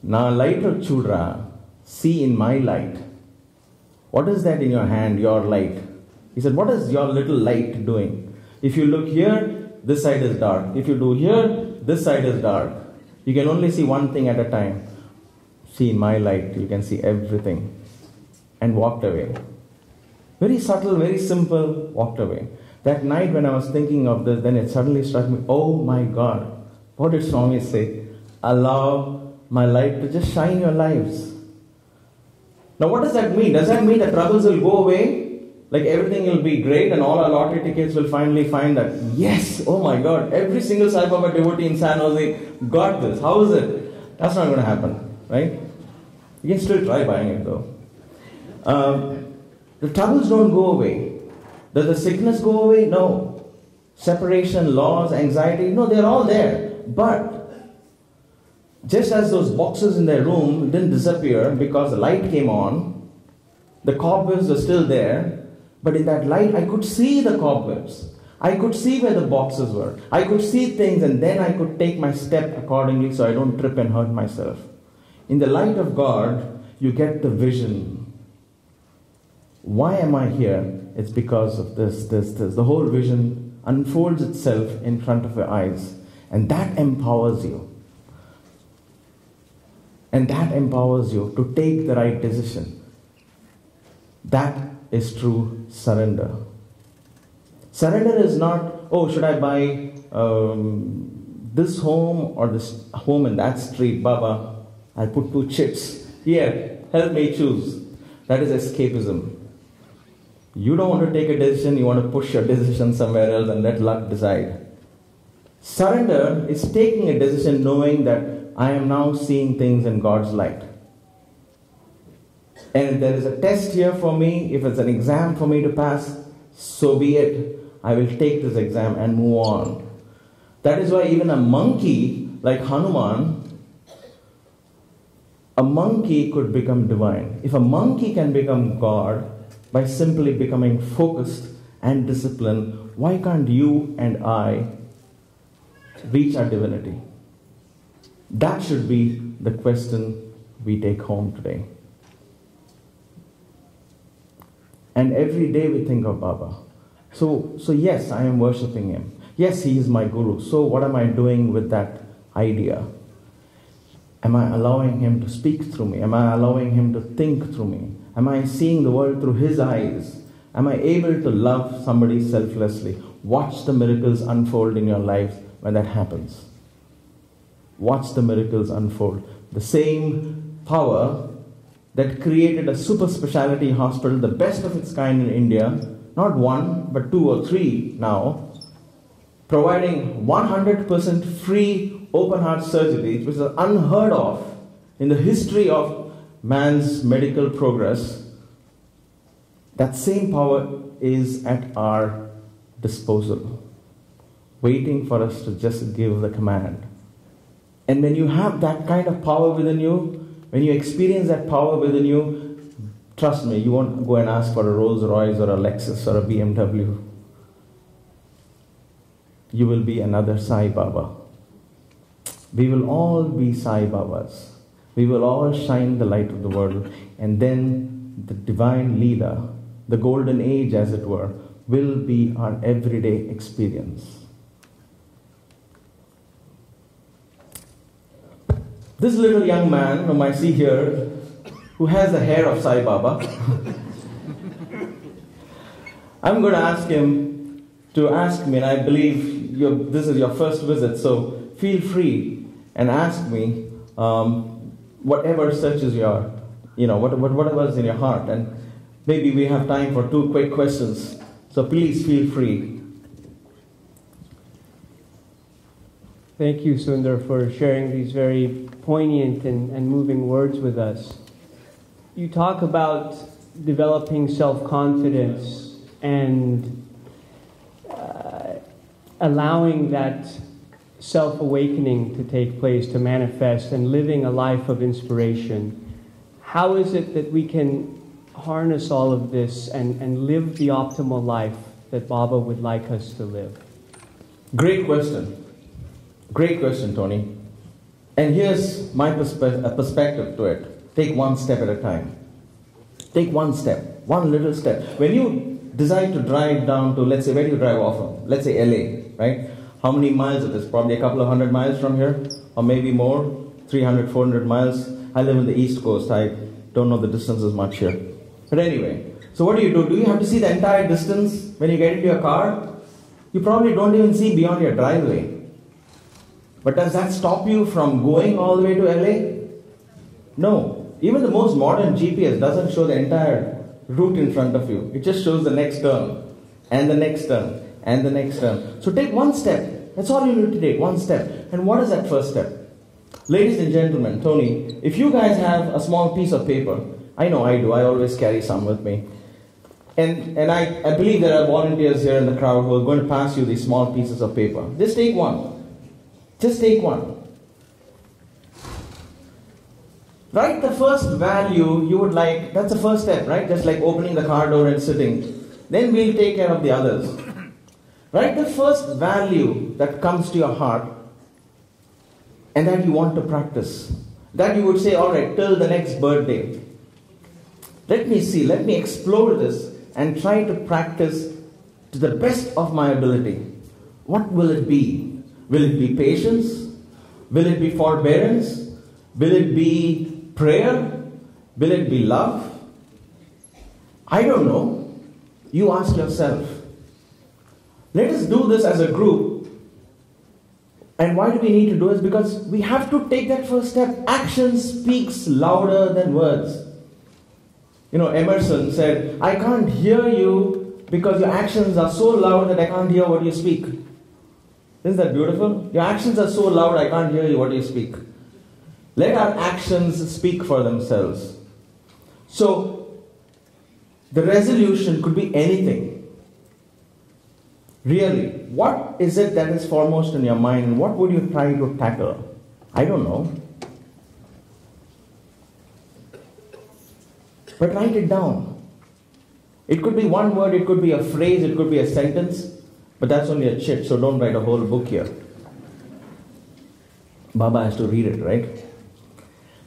Na light of chudra, see in my light. What is that in your hand, your light? He said, what is your little light doing? If you look here, this side is dark. If you do here, this side is dark. You can only see one thing at a time. See in my light, you can see everything. And walked away. Very subtle, very simple, walked away. That night when I was thinking of this, then it suddenly struck me, oh my God, what did Swami say? Allow my light to just shine your lives. Now what does that mean? Does that mean the troubles will go away? Like everything will be great and all our lottery tickets will finally find that, yes, oh my God, every single Sai Baba devotee in San Jose got this. How is it? That's not going to happen, right? You can still try buying it though. The troubles don't go away. Does the sickness go away? No. Separation, loss, anxiety, no, they're all there. But just as those boxes in their room didn't disappear because the light came on, the cobwebs were still there, but in that light I could see the cobwebs. I could see where the boxes were. I could see things, and then I could take my step accordingly so I don't trip and hurt myself. In the light of God, you get the vision. Why am I here? It's because of this. The whole vision unfolds itself in front of your eyes, and that empowers you. And that empowers you to take the right decision. That is true surrender. Surrender is not, oh, should I buy this home or this home in that street? Baba, I put 2 chips. Here, help me choose. That is escapism. You don't want to take a decision, you want to push your decision somewhere else and let luck decide. Surrender is taking a decision knowing that I am now seeing things in God's light. And if there is a test here for me, if it's an exam for me to pass, so be it. I will take this exam and move on. That is why even a monkey like Hanuman, a monkey could become divine. If a monkey can become God by simply becoming focused and disciplined, why can't you and I reach our divinity? That should be the question we take home today. And every day we think of Baba. So yes, I am worshipping him. Yes, he is my guru. So what am I doing with that idea? Am I allowing him to speak through me? Am I allowing him to think through me? Am I seeing the world through his eyes? Am I able to love somebody selflessly? Watch the miracles unfold in your life when that happens. Watch the miracles unfold. The same power that created a super specialty hospital, the best of its kind in India, not 1, but 2 or 3 now, providing 100% free open heart surgery, which is unheard of in the history of man's medical progress. That same power is at our disposal, waiting for us to just give the command. And when you have that kind of power within you, when you experience that power within you, trust me, you won't go and ask for a Rolls Royce or a Lexus or a BMW. you will be another Sai Baba. We will all be Sai Babas. We will all shine the light of the world, and then the divine Leela, the golden age as it were, will be our everyday experience. This little young man whom I see here, who has the hair of Sai Baba, I'm going to ask him to ask me, and I believe this is your first visit, so feel free and ask me whatever searches your, whatever is in your heart. And maybe we have time for 2 quick questions, so please feel free. Thank you, Sundar, for sharing these very poignant and moving words with us. You talk about developing self-confidence and allowing that self-awakening to take place, to manifest, and living a life of inspiration. How is it that we can harness all of this and live the optimal life that Baba would like us to live? Great question. Great question, Tony. And here's my perspective to it. Take one step at a time. Take one step, one little step. When you decide to drive down to, let's say, where do you drive often? Let's say LA, right? How many miles it is? Probably a couple of 100 miles from here, or maybe more, 300, 400 miles. I live in the East Coast. I don't know the distances much here. But anyway, so what do? Do you have to see the entire distance when you get into your car? You probably don't even see beyond your driveway. But does that stop you from going all the way to LA? No. Even the most modern GPS doesn't show the entire route in front of you. It just shows the next turn, and the next turn, and the next turn. So take one step. That's all you need to take, one step. And what is that first step? Ladies and gentlemen, Tony, if you guys have a small piece of paper, I know I do, I always carry some with me. And I believe there are volunteers here in the crowd who are going to pass you these small pieces of paper. Just take one. Just take one. Write the first value you would like. That's the first step, right? Just like opening the car door and sitting. Then we'll take care of the others. Write the first value that comes to your heart and that you want to practice. That you would say, all right, till the next birthday. Let me see, let me explore this and try to practice to the best of my ability. What will it be? Will it be patience? Will it be forbearance? Will it be prayer? Will it be love? I don't know. You ask yourself. Let us do this as a group. And why do we need to do this? Because we have to take that first step. Action speaks louder than words. Emerson said, I can't hear you because your actions are so loud that I can't hear what you speak. Isn't that beautiful? Your actions are so loud, I can't hear you what you speak. Let our actions speak for themselves. So, the resolution could be anything. Really, what is it that is foremost in your mind and what would you try to tackle? I don't know. But write it down. It could be one word, it could be a phrase, it could be a sentence. But that's only a chit, so don't write a whole book here. Baba has to read it, right?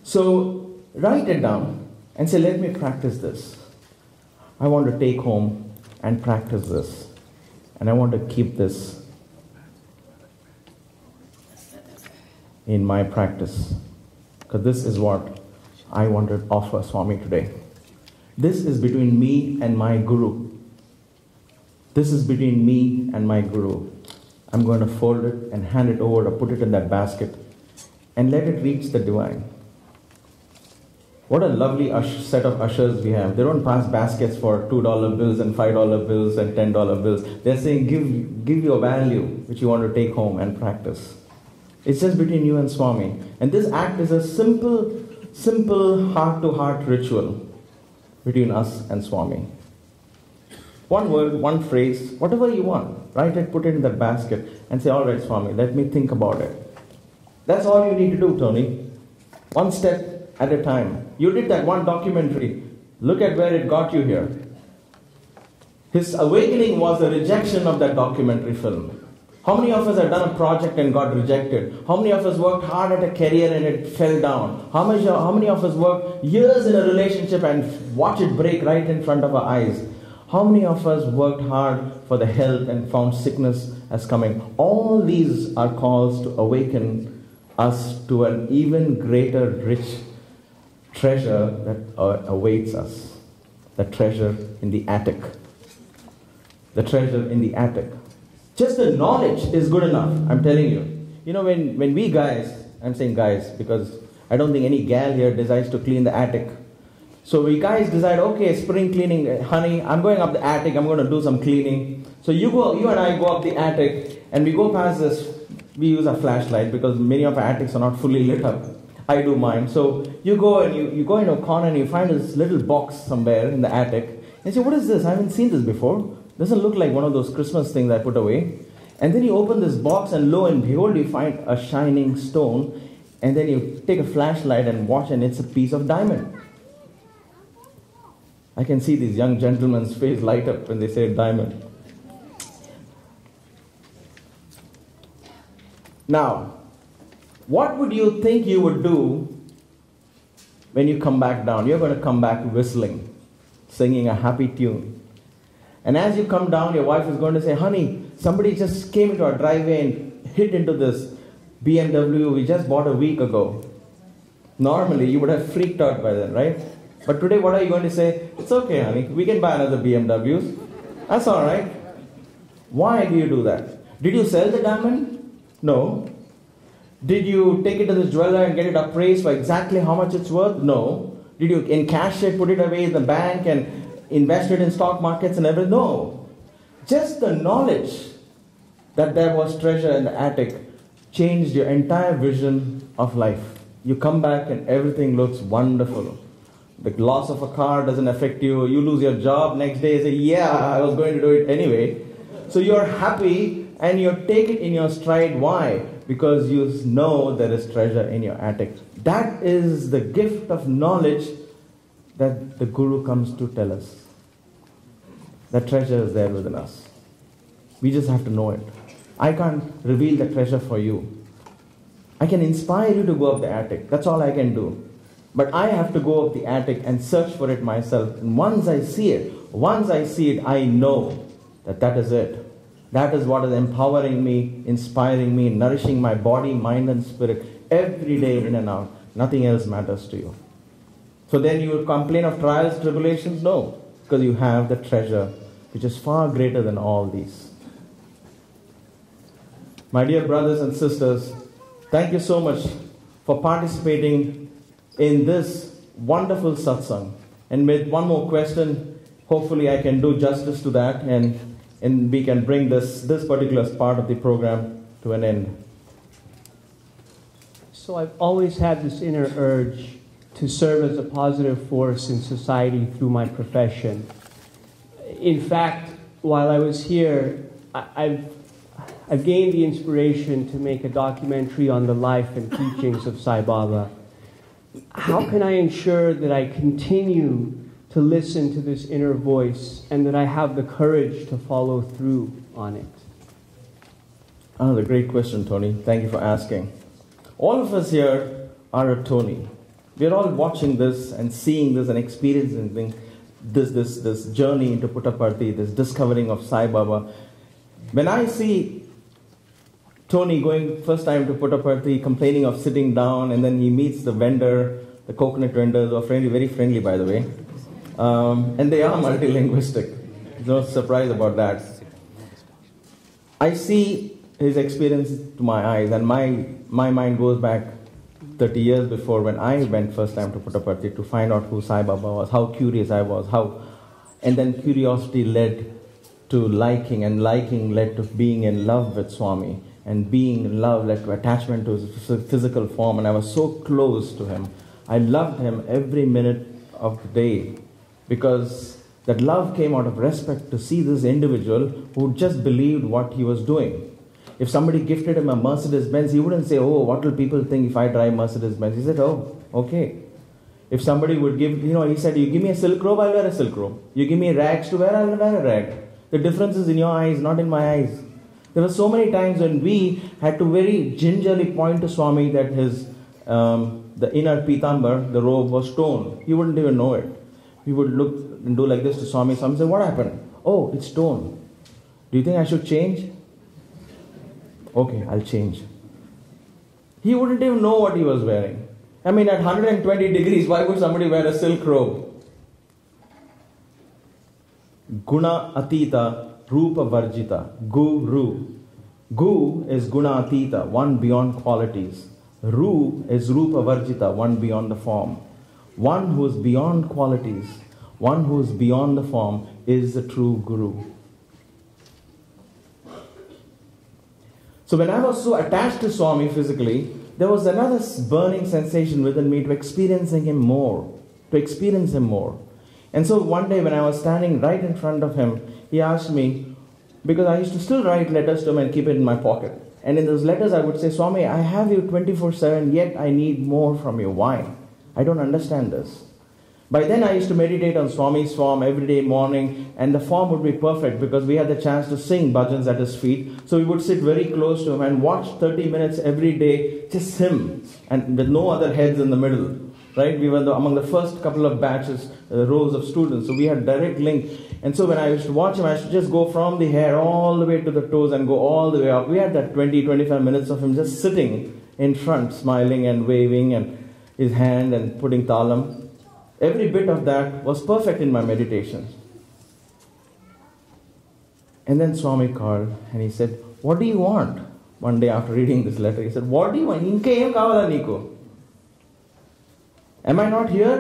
So write it down and say, let me practice this. I want to take home and practice this. And I want to keep this in my practice. Because this is what I want to offer Swami today. This is between me and my Guru. This is between me and my Guru. I'm going to fold it and hand it over or put it in that basket and let it reach the divine. What a lovely set of ushers we have. They don't pass baskets for $2 bills and $5 bills and $10 bills. They're saying, give your value which you want to take home and practice. It's just between you and Swami. And this act is a simple heart-to-heart ritual between us and Swami. One word, one phrase, whatever you want. Write it, put it in the basket and say, all right, Swami, let me think about it. That's all you need to do, Tony. One step at a time. You did that one documentary. Look at where it got you here. His awakening was a rejection of that documentary film. How many of us have done a project and got rejected? How many of us worked hard at a career and it fell down? How many of us worked years in a relationship and watched it break right in front of our eyes? How many of us worked hard for the health and found sickness as coming? All these are calls to awaken us to an even greater rich treasure that awaits us. The treasure in the attic. The treasure in the attic. Just the knowledge is good enough, I'm telling you. You know, when we guys, I'm saying guys because I don't think any gal here decides to clean the attic. So we guys decide, okay, spring cleaning, honey, I'm going up the attic, I'm going to do some cleaning. So you and I go up the attic and we go past this, we use a flashlight because many of our attics are not fully lit up. I do mine. So you go and you go into a corner and you find this little box somewhere in the attic. And you say, what is this? I haven't seen this before. Doesn't look like one of those Christmas things I put away. And then you open this box and lo and behold, you find a shining stone. And then you take a flashlight and watch and it's a piece of diamond. I can see these young gentlemen's face light up when they say diamond. Now, what would you think you would do when you come back down? You're going to come back whistling, singing a happy tune. And as you come down, your wife is going to say, honey, somebody just came into our driveway and hit into this BMW we just bought a week ago. Normally, you would have freaked out by then, right? But today, what are you going to say? It's okay, honey, we can buy another BMW. That's all right. Why do you do that? Did you sell the diamond? No. Did you take it to the jeweler and get it appraised for exactly how much it's worth? No. Did you encash it, put it away in the bank and invest it in stock markets and everything? No. Just the knowledge that there was treasure in the attic changed your entire vision of life. You come back and everything looks wonderful. The loss of a car doesn't affect you. You lose your job next day, you say, yeah, I was going to do it anyway. So you're happy and you take it in your stride. Why? Because you know there is treasure in your attic. That is the gift of knowledge that the Guru comes to tell us. That treasure is there within us. We just have to know it. I can't reveal the treasure for you. I can inspire you to go up the attic. That's all I can do. But I have to go up the attic and search for it myself. And once I see it, I know that that is it. That is what is empowering me, inspiring me, nourishing my body, mind and spirit every day in and out. Nothing else matters to you. So then you will complain of trials, tribulations? No, because you have the treasure which is far greater than all these. My dear brothers and sisters, thank you so much for participating in this wonderful satsang. And with one more question, hopefully I can do justice to that and we can bring this particular part of the program to an end. So I've always had this inner urge to serve as a positive force in society through my profession. In fact, while I was here, I've gained the inspiration to make a documentary on the life and teachings of Sai Baba. How can I ensure that I continue to listen to this inner voice and that I have the courage to follow through on it? Ah, the great question, Tony. Thank you for asking. All of us here are a Tony. We're all watching this and seeing this and experiencing this journey into Puttaparthi, this discovering of Sai Baba. When I see Tony going first time to Puttaparthi, complaining of sitting down, and then he meets the vendor, the coconut vendors who are friendly, very friendly by the way, and they are multilinguistic. No surprise about that. I see his experience to my eyes, and my mind goes back 30 years before when I went first time to Puttaparthi to find out who Sai Baba was, how curious I was, and then curiosity led to liking, and liking led to being in love with Swami, and being in love led to attachment to his physical form, and I was so close to him. I loved him every minute of the day because that love came out of respect to see this individual who just believed what he was doing. If somebody gifted him a Mercedes-Benz, he wouldn't say, oh, what will people think if I drive Mercedes-Benz? He said, oh, okay. If somebody would give, he said, you give me a silk robe, I'll wear a silk robe. You give me rags to wear, I'll wear a rag. The difference is in your eyes, not in my eyes. There were so many times when we had to very gingerly point to Swami that his the inner pitambar, the robe, was torn. He wouldn't even know it. We would look and do like this to Swami. Swami said, "What happened?" "Oh, it's torn. Do you think I should change?" "Okay, I'll change." He wouldn't even know what he was wearing. I mean, at 120 degrees, why would somebody wear a silk robe? Guna Atita, Rupa Varjita, Guru. Gu is Guna Atita, one beyond qualities. Ru is Rupa Varjita, one beyond the form. One who is beyond qualities, one who is beyond the form, is the true Guru. So when I was so attached to Swami physically, there was another burning sensation within me to experiencing him more, to experience him more. And so one day when I was standing right in front of him, he asked me, because I used to still write letters to him and keep it in my pocket. And in those letters I would say, "Swami, I have you 24/7, yet I need more from you. Why? I don't understand this." By then I used to meditate on Swami's form every day morning, and the form would be perfect because we had the chance to sing bhajans at his feet. So we would sit very close to him and watch 30 minutes every day, just him, and with no other heads in the middle. Right? We were among the first couple of batches, rows of students, so we had direct link. And so when I used to watch him, I used to just go from the hair all the way to the toes and go all the way up. We had that 20-25 minutes of him just sitting in front, smiling and waving and his hand and putting talam. Every bit of that was perfect in my meditations. And then Swami called and he said, "What do you want?" One day after reading this letter, he said, "What do you want? Inke em kavala niku? Am I not here?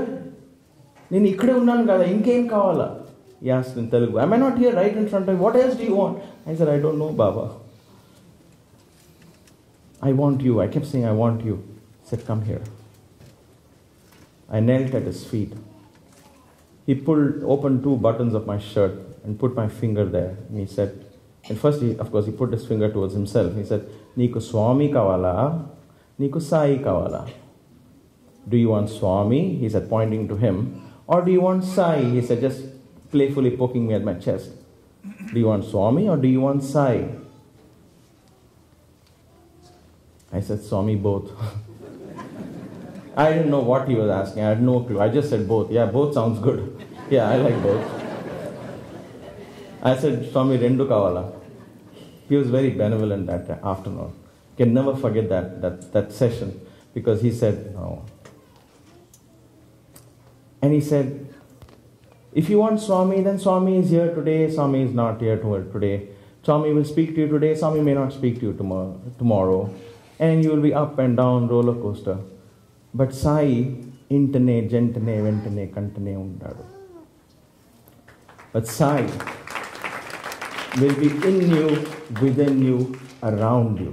Nenu ikkade unnanu kada, inkem kavala?" He asked in Telugu. "Am I not here right in front of you? What else do you want?" I said, "I don't know, Baba. I want you." I kept saying, "I want you." He said, "Come here." I knelt at his feet. He opened 2 buttons of my shirt and put my finger there. And he said, and first, of course, he put his finger towards himself. He said, "Niku Swami kavala, Niku Sai kavala." "Do you want Swami?" he said, pointing to him. "Or do you want Sai?" he said, just playfully poking me at my chest. "Do you want Swami or do you want Sai?" I said, "Swami, both." I didn't know what he was asking. I had no clue. I just said both. "Yeah, both sounds good." "Yeah, I like both." I said, "Swami, rendu kavala." He was very benevolent that afternoon. Can never forget that session, because he said, "No." And he said, "If you want Swami, then Swami is here today, Swami is not here today. Swami will speak to you today, Swami may not speak to you tomorrow. And you will be up and down roller coaster. But Sai, intane, gentane, ventane, kantane undadu. But Sai will be in you, within you, around you."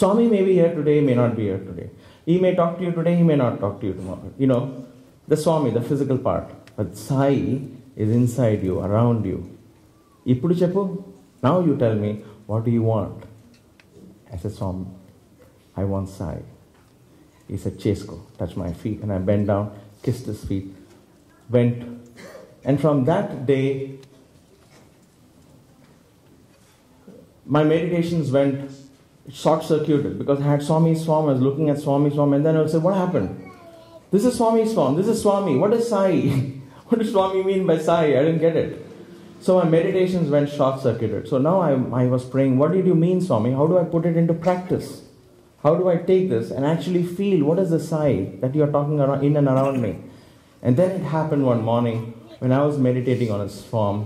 Swami may be here today, may not be here today. He may talk to you today, he may not talk to you tomorrow. You know, the Swami, the physical part. But Sai is inside you, around you. Ippudu cheppu, now you tell me, what do you want? I said, "Swami, I want Sai." He said, "Chesko," touch my feet. And I bent down, kissed his feet, went. And from that day, my meditations went short-circuited, because I had Swami's form, I was looking at Swami's form, and then I would say, "What happened? This is Swami's form, this is Swami. What is Sai? What does Swami mean by Sai?" I didn't get it. So my meditations went short-circuited. So now I was praying, "What did you mean, Swami? How do I put it into practice? How do I take this and actually feel what is the Sai that you are talking around, in and around me?" And then it happened one morning when I was meditating on his form.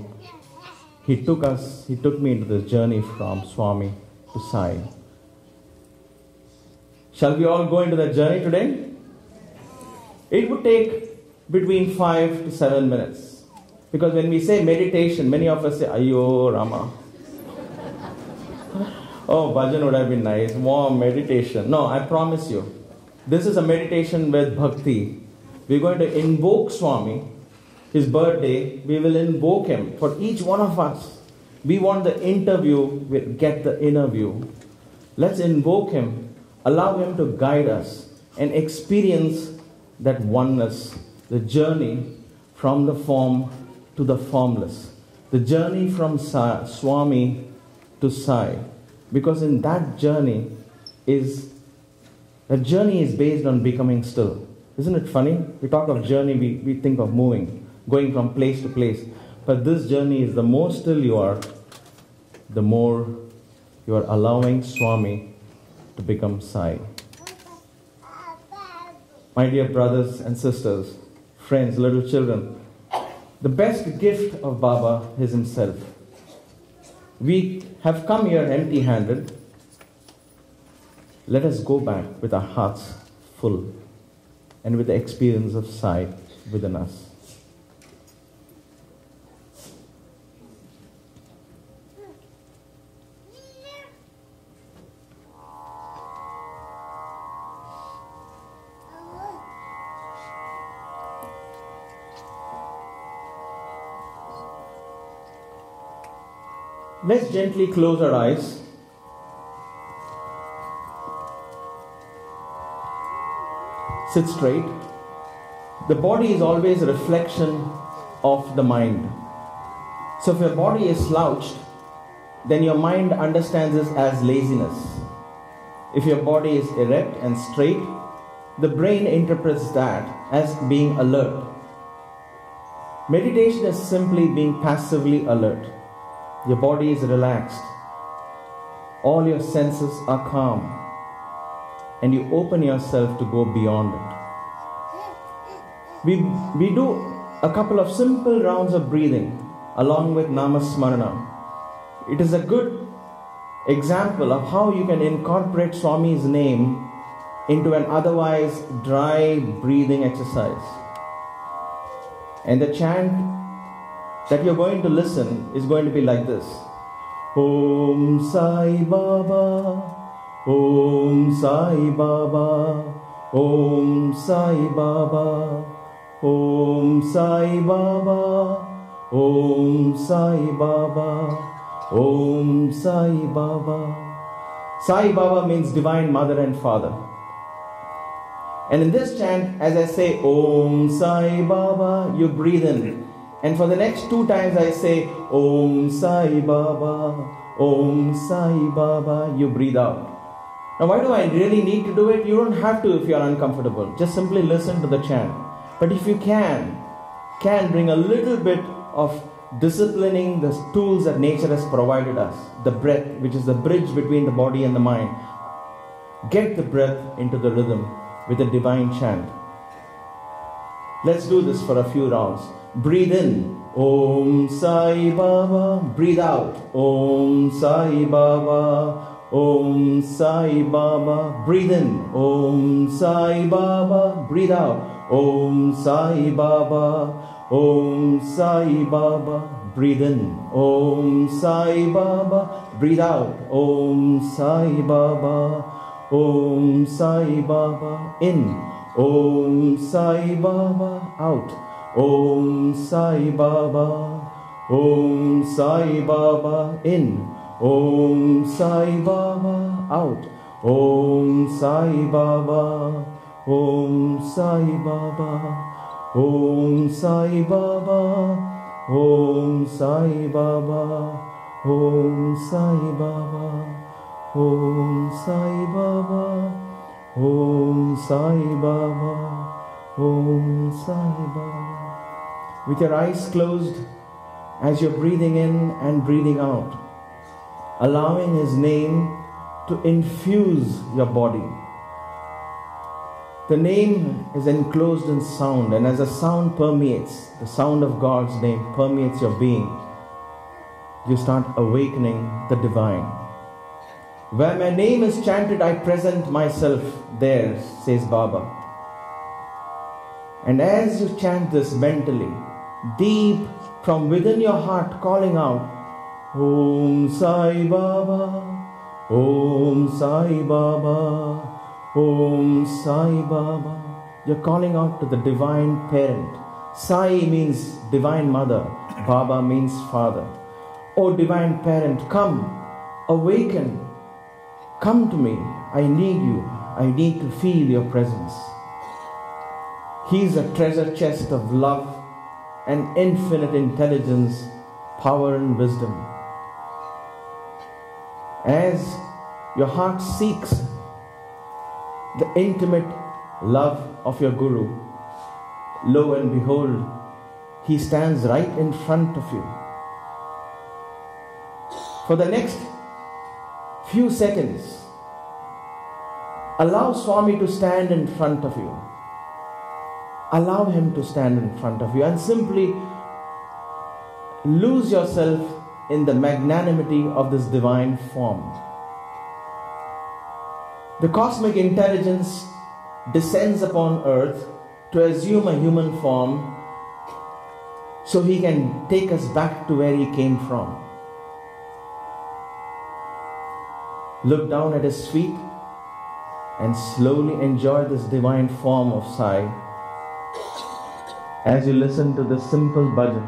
He took me into this journey from Swami to Sai. Shall we all go into that journey today? It would take between 5 to 7 minutes. Because when we say meditation, many of us say, "Ayyo Rama." "Oh, bhajan would have been nice, warm meditation." No, I promise you, this is a meditation with bhakti. We're going to invoke Swami. His birthday, we will invoke him. For each one of us, we want the interview, we'll get the inner view. Let's invoke him, allow him to guide us and experience that oneness, the journey from the form to the formless. The journey from Swami to Sai. Because in that journey is based on becoming still. Isn't it funny? We talk of journey, we think of moving, going from place to place. But this journey is the more still you are, the more you are allowing Swami to become Sai. My dear brothers and sisters, friends, little children, the best gift of Baba is himself. We have come here empty-handed. Let us go back with our hearts full and with the experience of Sai within us. Let's gently close our eyes. Sit straight. The body is always a reflection of the mind. So if your body is slouched, then your mind understands this as laziness. If your body is erect and straight, the brain interprets that as being alert. Meditation is simply being passively alert. Your body is relaxed. All your senses are calm. And you open yourself to go beyond it. We do a couple of simple rounds of breathing along with Namasmarana. It is a good example of how you can incorporate Swami's name into an otherwise dry breathing exercise. And the chant that you're going to listen is going to be like this. Om Sai Baba, Om Sai Baba, Om Sai Baba, Om Sai Baba, Om Sai Baba, Om Sai Baba. Sai Baba means Divine Mother and Father. And in this chant, as I say Om Sai Baba, you breathe in. And for the next 2 times I say Om Sai Baba, Om Sai Baba, you breathe out. Now why do I really need to do it? You don't have to if you are uncomfortable. Just simply listen to the chant. But if you can bring a little bit of disciplining the tools that nature has provided us. The breath, which is the bridge between the body and the mind. Get the breath into the rhythm with a divine chant. Let's do this for a few rounds. Breathe in, Om Sai Baba. Breathe out, Om Sai Baba, Om Sai Baba. Breathe in, Om Sai Baba. Breathe out, Om Sai Baba, Om Sai Baba. Breathe in, Om Sai Baba. Breathe out, Om Sai Baba, Om Sai Baba. In, Om Sai Baba. Out, Om Sai Baba, Om Sai Baba. In, Om Sai Baba. Out, Om Sai Baba, Om Sai Baba, Om Sai Baba, Om Sai Baba, Om Sai Baba, Om Sai Baba, Om Sai Baba, Om Sai Baba. With your eyes closed, as you're breathing in and breathing out, allowing His name to infuse your body. The name is enclosed in sound, and as the sound permeates, the sound of God's name permeates your being, you start awakening the divine. Where my name is chanted, I present myself there, says Baba. And as you chant this mentally, deep from within your heart, calling out, Om Sai Baba, Om Sai Baba, Om Sai Baba. You're calling out to the divine parent. Sai means divine mother. Baba means father. Oh divine parent, come, awaken. Come to me. I need you. I need to feel your presence. He is a treasure chest of love and infinite intelligence power and wisdom. As your heart seeks the intimate love of your Guru, lo and behold, he stands right in front of you. For the next few seconds, allow Swami to stand in front of you. Allow him to stand in front of you and simply lose yourself in the magnanimity of this divine form. The cosmic intelligence descends upon earth to assume a human form so he can take us back to where he came from. Look down at his feet and slowly enjoy this divine form of Sai as you listen to this simple bhajan.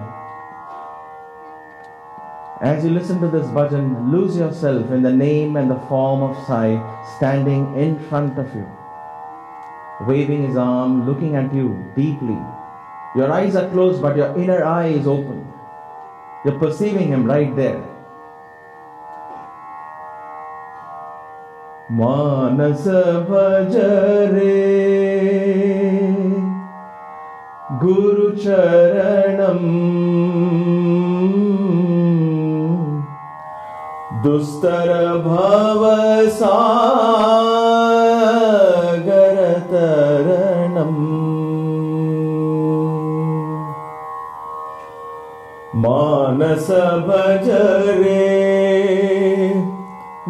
As you listen to this bhajan, lose yourself in the name and the form of Sai standing in front of you, waving his arm, looking at you deeply. Your eyes are closed, but your inner eye is open. You're perceiving him right there. Manasa bhajare Guru Charanam Dustara Bhava Sagara Taranam Manasa bhajare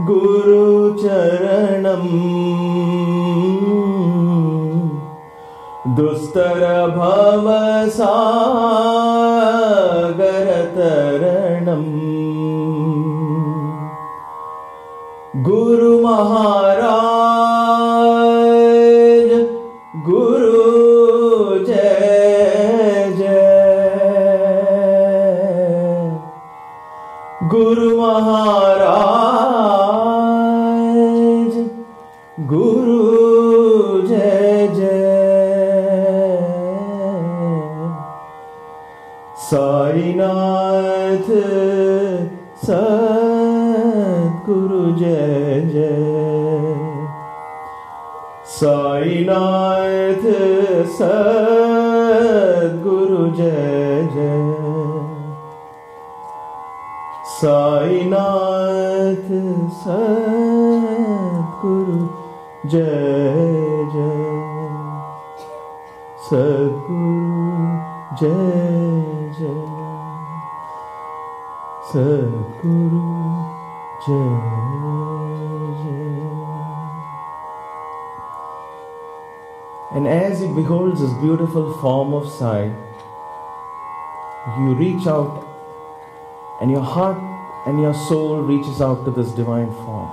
Guru Charanam Dustara Bhava Sagara Taranam Guru Maharaj Guru Jai Jai Guru Maharaj Guru Jai Jai Sainath Sadguru Jai Jai Sainath Sadguru Jai Jai Sainath Sadguru Jai Jai Sadguru Jai Jai Sadguru Jai Jai. And as you behold this beautiful form of Sai, you reach out and your heart and your soul reaches out to this divine form.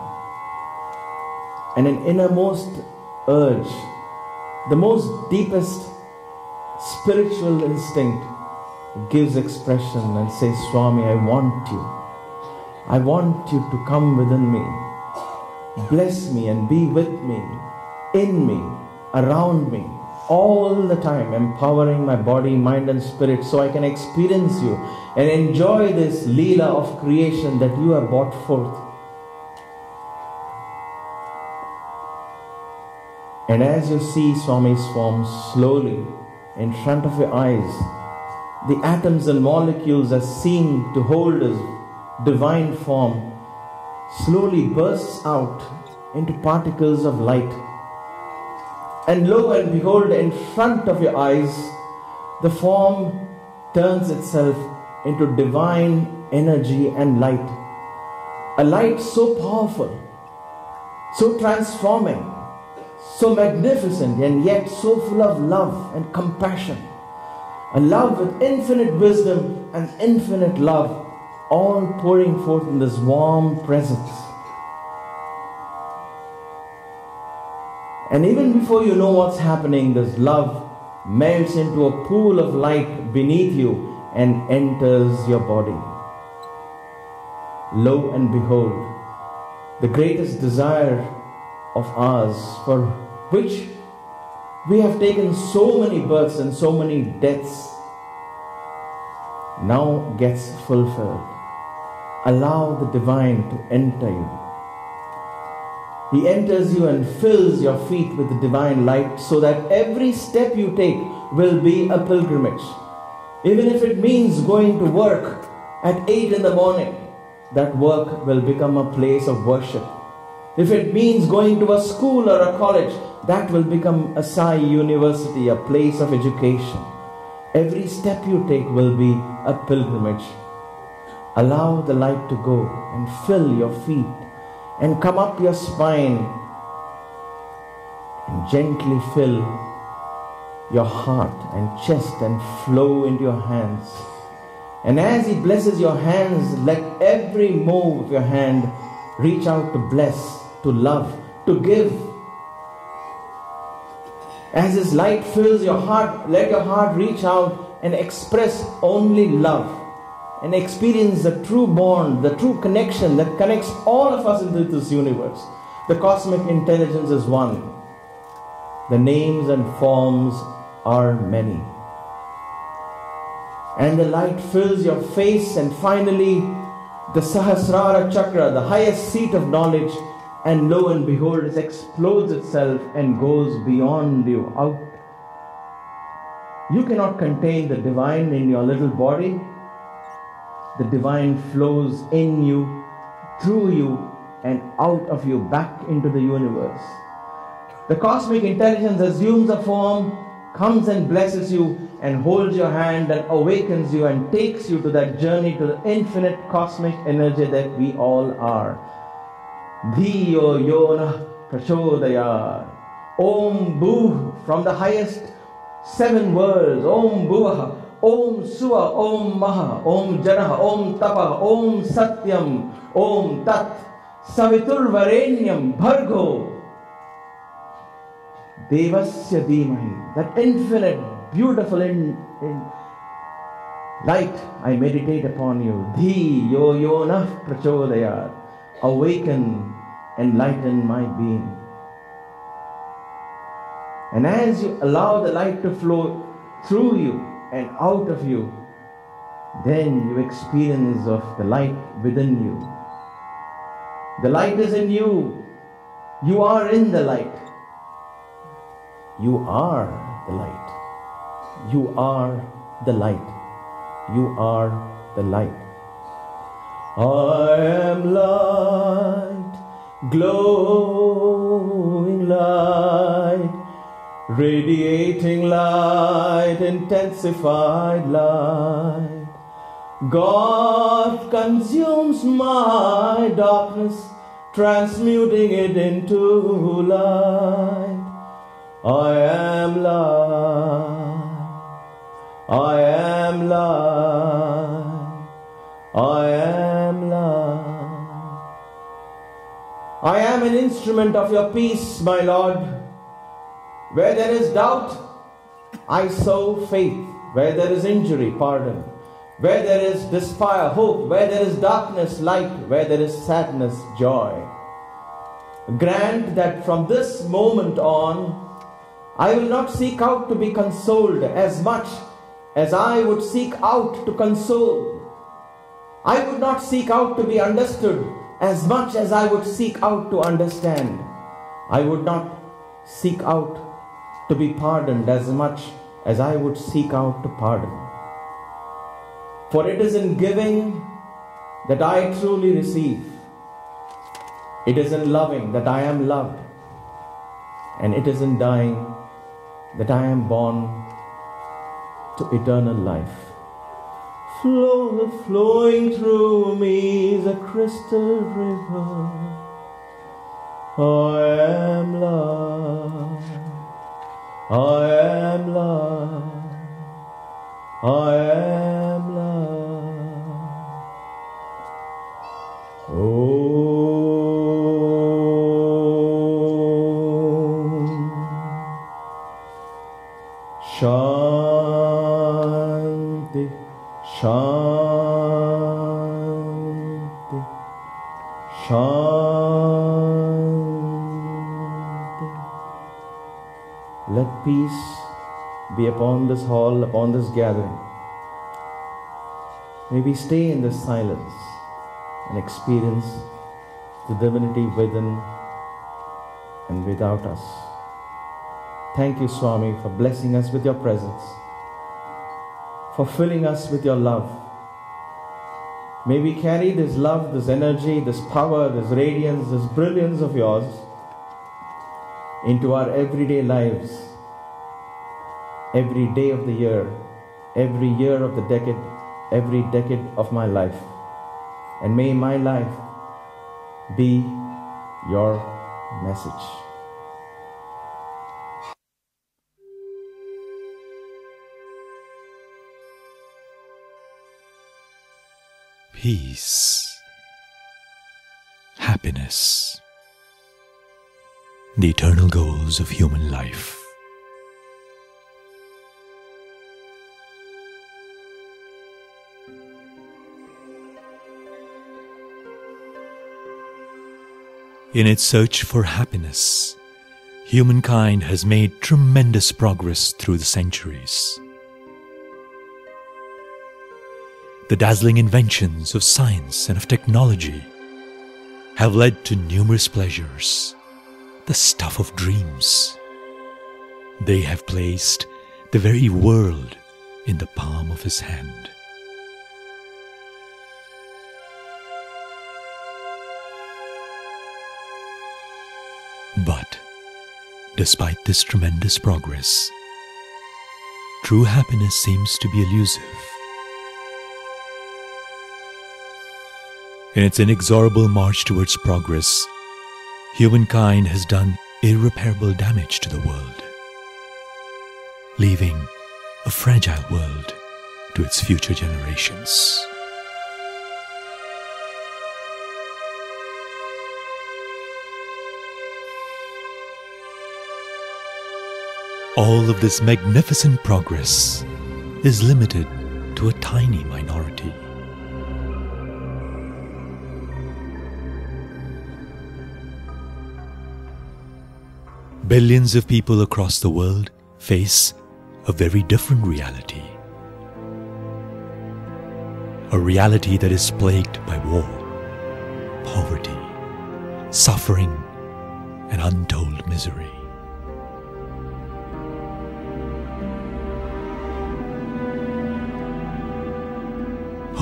And an innermost urge, the most deepest spiritual instinct gives expression and says, Swami, I want you. I want you to come within me. Bless me and be with me, in me, around me, all the time, empowering my body, mind and spirit so I can experience you and enjoy this Leela of creation that you have brought forth. And as you see Swami's form slowly in front of your eyes, the atoms and molecules that seem to hold his divine form slowly bursts out into particles of light. And lo and behold, in front of your eyes, the form turns itself into divine energy and light. A light so powerful, so transforming, so magnificent, and yet so full of love and compassion. A love with infinite wisdom and infinite love, all pouring forth in this warm presence. And even before you know what's happening, this love melts into a pool of light beneath you and enters your body. Lo and behold, the greatest desire of ours, for which we have taken so many births and so many deaths, now gets fulfilled. Allow the divine to enter you. He enters you and fills your feet with the divine light so that every step you take will be a pilgrimage. Even if it means going to work at 8 in the morning, that work will become a place of worship. If it means going to a school or a college, that will become a Sai University, a place of education. Every step you take will be a pilgrimage. Allow the light to go and fill your feet and come up your spine and gently fill your heart and chest and flow into your hands. And as He blesses your hands, let every move of your hand reach out to bless, to love, to give. As His light fills your heart, let your heart reach out and express only love and experience the true bond, the true connection that connects all of us into this universe. The cosmic intelligence is one. The names and forms are many. And the light fills your face, and finally the Sahasrara Chakra, the highest seat of knowledge, and lo and behold, it explodes itself and goes beyond you, out. You cannot contain the divine in your little body. The divine flows in you, through you, and out of you, back into the universe. The cosmic intelligence assumes a form, comes and blesses you, and holds your hand and awakens you and takes you to that journey to the infinite cosmic energy that we all are. Dhiyo yona prachodayat. Om Bhu, from the highest 7 worlds. Om Bhuvaha, Om Suva, Om Maha, Om Janaha, Om Tapa, Om Satyam, Om Tat, Savitur Varenyam, Bhargo, Devasya Dhimahi. That infinite, beautiful light, I meditate upon you. Dhiyo yona prachodayat. Awaken, enlighten my being. And as you allow the light to flow through you and out of you, then you experience of the light within you. The light is in you. You are in the light. You are the light. You are the light. You are the light. I am light, glowing light, radiating light, intensified light. God consumes my darkness, transmuting it into light. I am light. I am light. I am light. I am an instrument of your peace, my Lord. Where there is doubt, I sow faith. Where there is injury, pardon. Where there is despair, hope. Where there is darkness, light. Where there is sadness, joy. Grant that from this moment on, I will not seek out to be consoled as much as I would seek out to console. I would not seek out to be understood as much as I would seek out to understand. I would not seek out to be pardoned as much as I would seek out to pardon. For it is in giving that I truly receive. It is in loving that I am loved. And it is in dying that I am born to eternal life. Flowing through me is a crystal river. I am love. I am love. I am love. Shanti, Shanti, Shanti. Let peace be upon this hall, upon this gathering. May we stay in this silence and experience the divinity within and without us. Thank you, Swami, for blessing us with your presence, for filling us with your love. May we carry this love, this energy, this power, this radiance, this brilliance of yours into our everyday lives, every day of the year of the decade, every decade of my life. And may my life be your message. Peace, happiness, the eternal goals of human life. In its search for happiness, humankind has made tremendous progress through the centuries. The dazzling inventions of science and of technology have led to numerous pleasures, the stuff of dreams. They have placed the very world in the palm of his hand. But despite this tremendous progress, true happiness seems to be elusive. In its inexorable march towards progress, humankind has done irreparable damage to the world, leaving a fragile world to its future generations. All of this magnificent progress is limited to a tiny minority. Billions of people across the world face a very different reality. A reality that is plagued by war, poverty, suffering, and untold misery.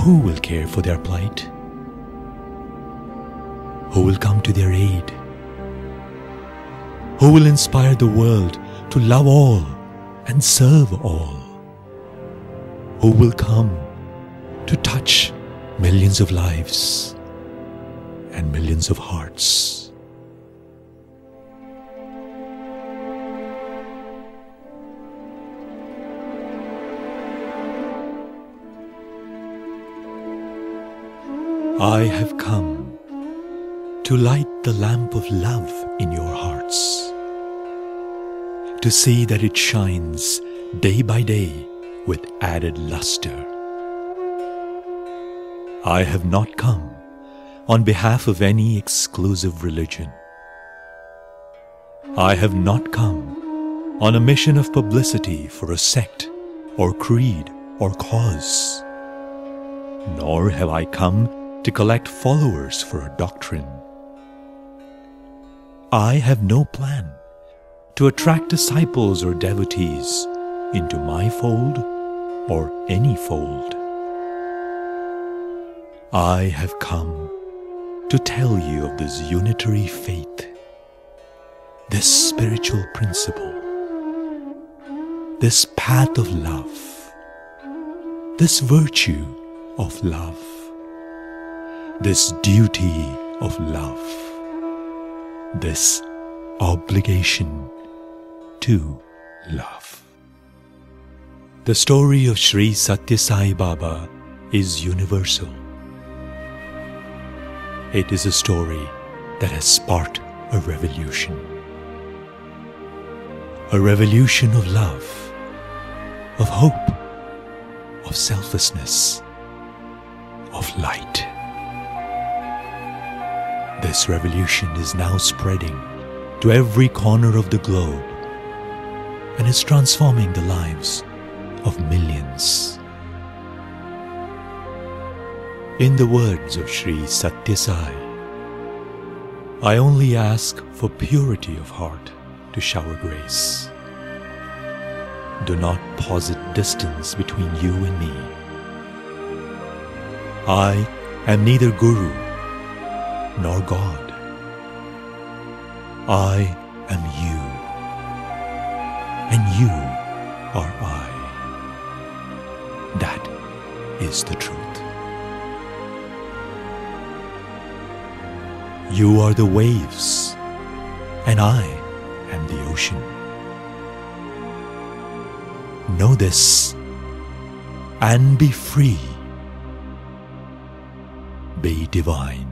Who will care for their plight? Who will come to their aid? Who will inspire the world to love all and serve all? Who will come to touch millions of lives and millions of hearts? I have come to light the lamp of love in your hearts, to see that it shines day by day with added luster. I have not come on behalf of any exclusive religion. I have not come on a mission of publicity for a sect or creed or cause. Nor have I come to collect followers for a doctrine. I have no plan to attract disciples or devotees into my fold or any fold. I have come to tell you of this unitary faith, this spiritual principle, this path of love, this virtue of love, this duty of love, this obligation to love. The story of Sri Satya Sai Baba is universal. It is a story that has sparked a revolution. A revolution of love, of hope, of selflessness, of light. This revolution is now spreading to every corner of the globe and is transforming the lives of millions. In the words of Sri Satya Sai, I only ask for purity of heart to shower grace. Do not posit distance between you and me. I am neither Guru nor God. I am you, and you are I. That is the truth. You are the waves, and I am the ocean. Know this, and be free. Be divine.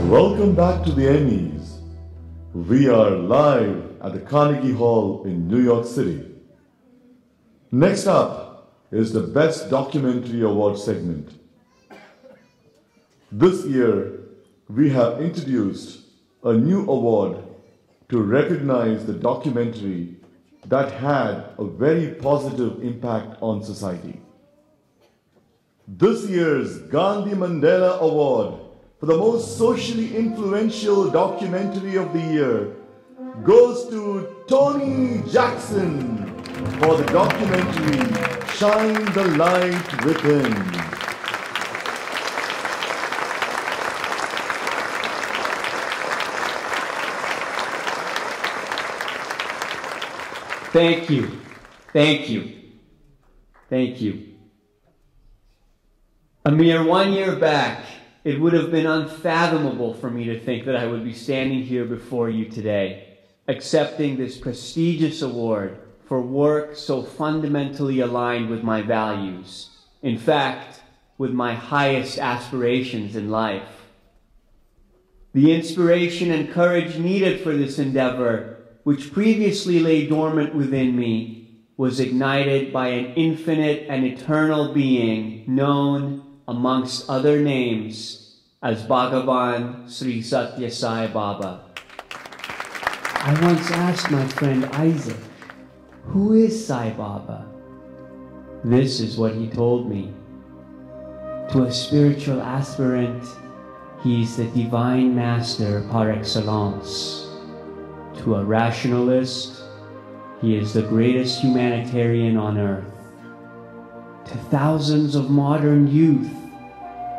Welcome back to the Emmys. We are live at the Carnegie Hall in New York City. Next up is the Best Documentary Award segment. This year, we have introduced a new award to recognize the documentary that had a very positive impact on society. This year's Gandhi Mandela Award for the most socially influential documentary of the year goes to Tony Jackson for the documentary Shine the Light Within. Thank you. Thank you. Thank you. A mere 1 year back, it would have been unfathomable for me to think that I would be standing here before you today, accepting this prestigious award for work so fundamentally aligned with my values. In fact, with my highest aspirations in life. The inspiration and courage needed for this endeavor, which previously lay dormant within me, was ignited by an infinite and eternal being known, amongst other names, as Bhagavan Sri Satya Sai Baba. I once asked my friend Isaac, who is Sai Baba? This is what he told me. To a spiritual aspirant, he is the divine master par excellence. To a rationalist, he is the greatest humanitarian on earth. To thousands of modern youth,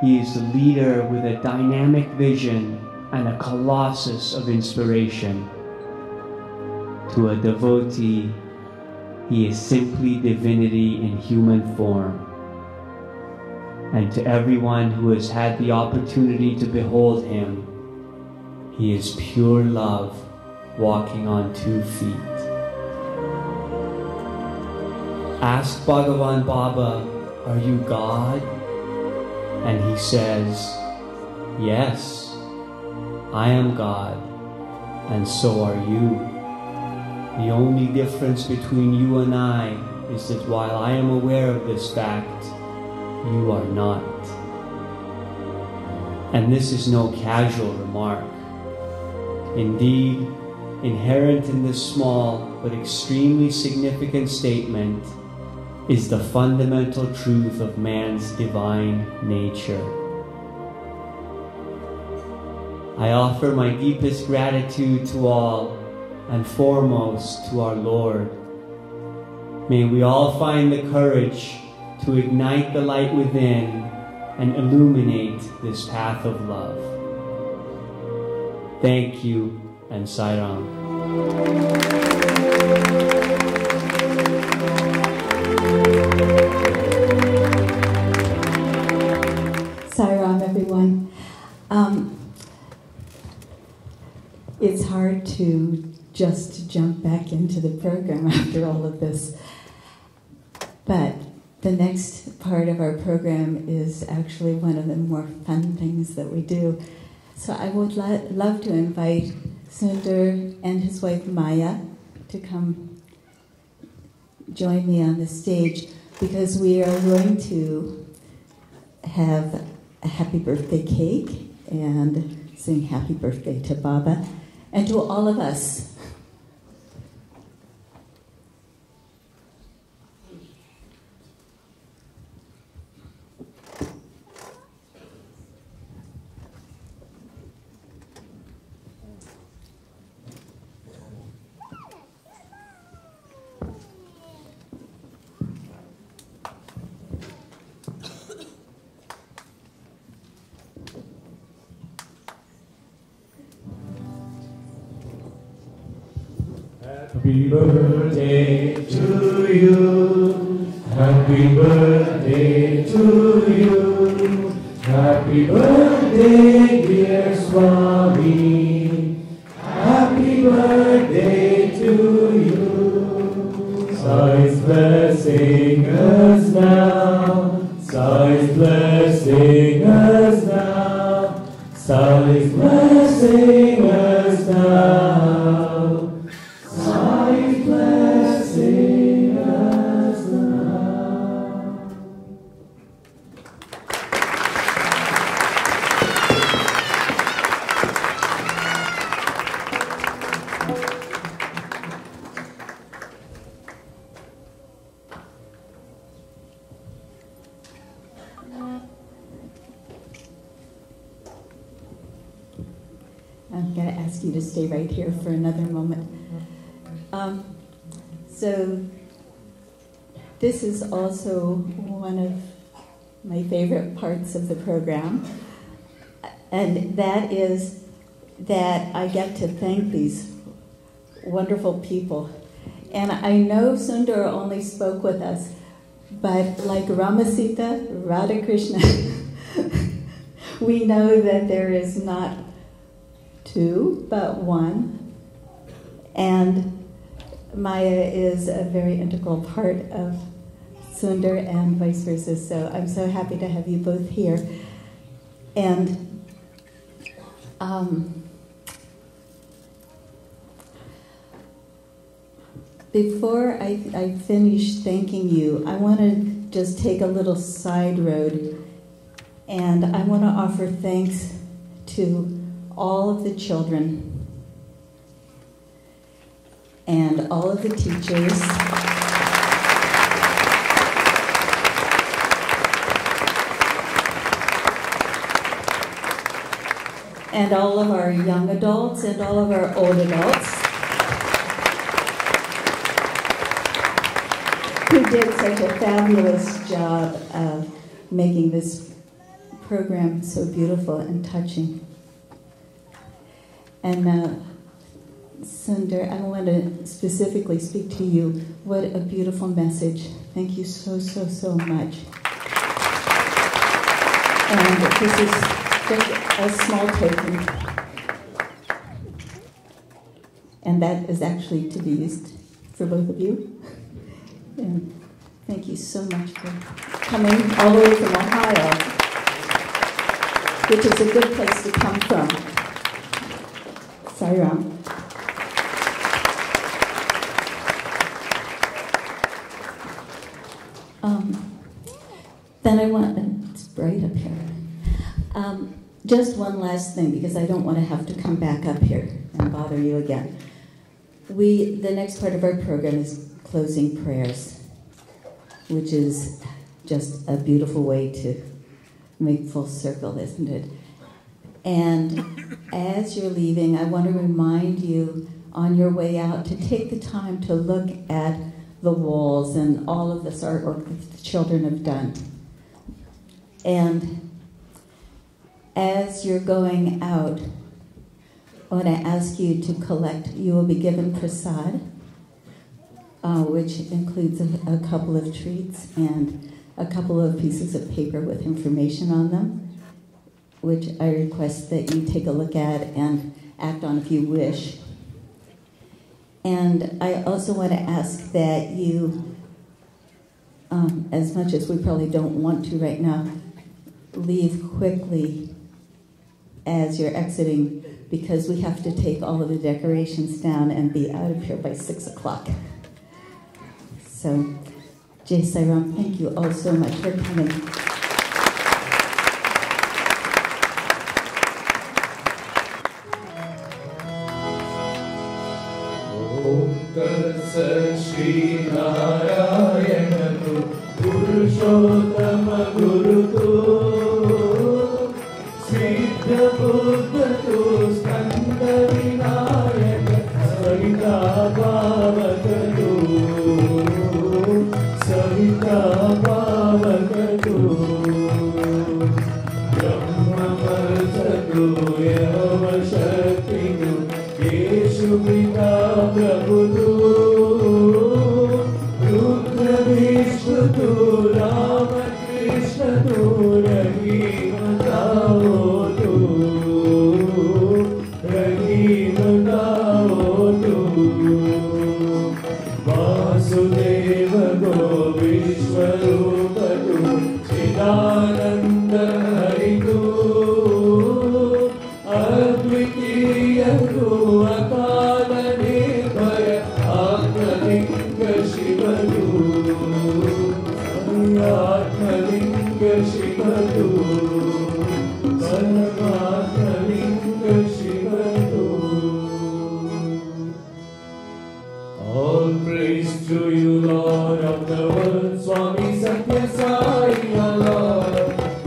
he is the leader with a dynamic vision and a colossus of inspiration. To a devotee, he is simply divinity in human form. And to everyone who has had the opportunity to behold him, he is pure love walking on 2 feet. Ask Bhagavan Baba, are you God? And he says, yes, I am God, and so are you. The only difference between you and I is that while I am aware of this fact, you are not. And this is no casual remark. Indeed, inherent in this small but extremely significant statement is the fundamental truth of man's divine nature. I offer my deepest gratitude to all, and foremost to our Lord. May we all find the courage to ignite the light within and illuminate this path of love. Thank you, and Sai Ram. to just jump back into the program after all of this. But the next part of our program is actually one of the more fun things that we do. So I would love to invite Sundar and his wife Maya to come join me on the stage, because we are going to have a happy birthday cake and sing happy birthday to Baba and to all of us. Happy birthday to you. Happy birthday to you. Happy birthday, dear Swami. Happy birthday to you. Sai's blessing us now. Sai's blessing us now. Sai's blessing us now. Blessing us now. I'm going to ask you to stay right here for another moment. So this is also one of my favorite parts of the program, and that is that I get to thank these wonderful people. And I know Sundar only spoke with us, but like Ramasita, Radha Krishna, we know that there is not two, but one. And Maya is a very integral part of Sundar and vice versa, so I'm so happy to have you both here. And before I finish thanking you, I want to just take a little side road, and I want to offer thanks to all of the children and all of the teachers, and all of our young adults and all of our old adults who did such a fabulous job of making this program so beautiful and touching. And Sundar, I want to specifically speak to you. What a beautiful message. Thank you so, so, so much. And this is just a small token. And that is actually to be used for both of you. And thank you so much for coming all the way from Ohio, which is a good place to come from. Sairam. Then I want, it's bright up here. Just one last thing, because I don't want to have to come back up here and bother you again. The next part of our program is closing prayers, which is just a beautiful way to make full circle, isn't it? And as you're leaving, I want to remind you on your way out to take the time to look at the walls and all of this artwork that the children have done. And as you're going out, I want to ask you to collect, you will be given prasad, which includes a couple of treats and a couple of pieces of paper with information on them, which I request that you take a look at and act on if you wish. And I also want to ask that you, as much as we probably don't want to right now, leave quickly as you're exiting, because we have to take all of the decorations down and be out of here by 6 o'clock. So, Jai Sai Ram, thank you all so much for coming. Shri Narayana Purushottama Guru Siddha Buddha Skanda Vinayaka Savita Bhavakatu Savita Bhavakatu Brahma Vartatu Yava Shaktidu Yeshu Pita Prabhudu Rudra Vishnutu Rama Krishna Tu Rahima Taotu Rahima Taotu Vasudeva Go Vishwarupatu Chidananda Haritu Advitiya Tu Akala Nirvaya Atmalinga Shivadu Atmalinga Shivadu Atmalinga Shivadu. All praise to you, Lord of the world, Swami Satya Sai, our Lord.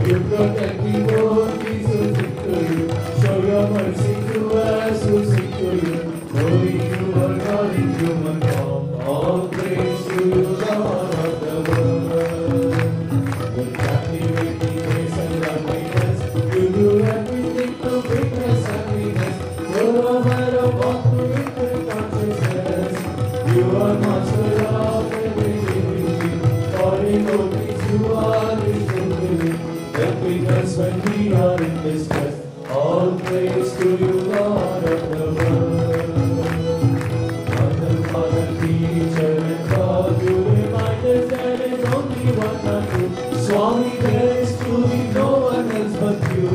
You protect devotees who seek to you. Show your mercy to us who seek to you. Knowing you are God in human form. All praise to you, Lord of the world. With captivating grace and loveliness, you do everything to bring us happiness. You're a man of walk to infinite consciousness. You are master of everything. For devotees, you are Vishnu, helping us when we are in distress. All praise to you, Lord of the world. Mother, Father, Teacher, and God, you remind us there is only one true. Swami, there is truly no one else but you.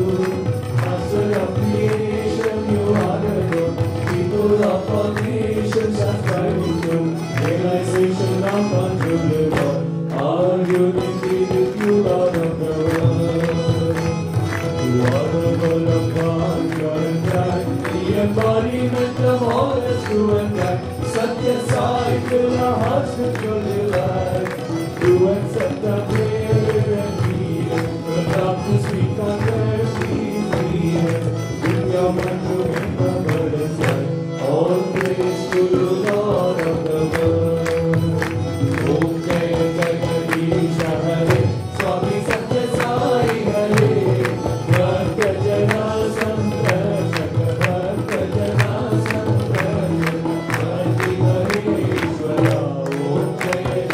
Master of creation, you are the Lord. People of all nations are striving to realization of untrue Lord. Our unity with you, Lord of the world. You are the word of God, pure and bright, the embodiment of all that's true and right. Satya Sai, fill our hearts with your delight. You accept our prayer and need. The darkness we conquer, please lead us. Bring your mind to him, the burden's light. All praise to you, Lord of the world. Om Jaya Jagadish Hare, Swami Satya Sai Hare. Bhakta Jana Samprashaka, Bhakta Jana Samprashaka, Bhakti Hareshwara. Om Jaya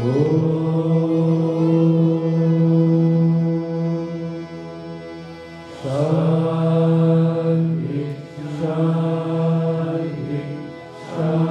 Shanti, Shanti, Shanti.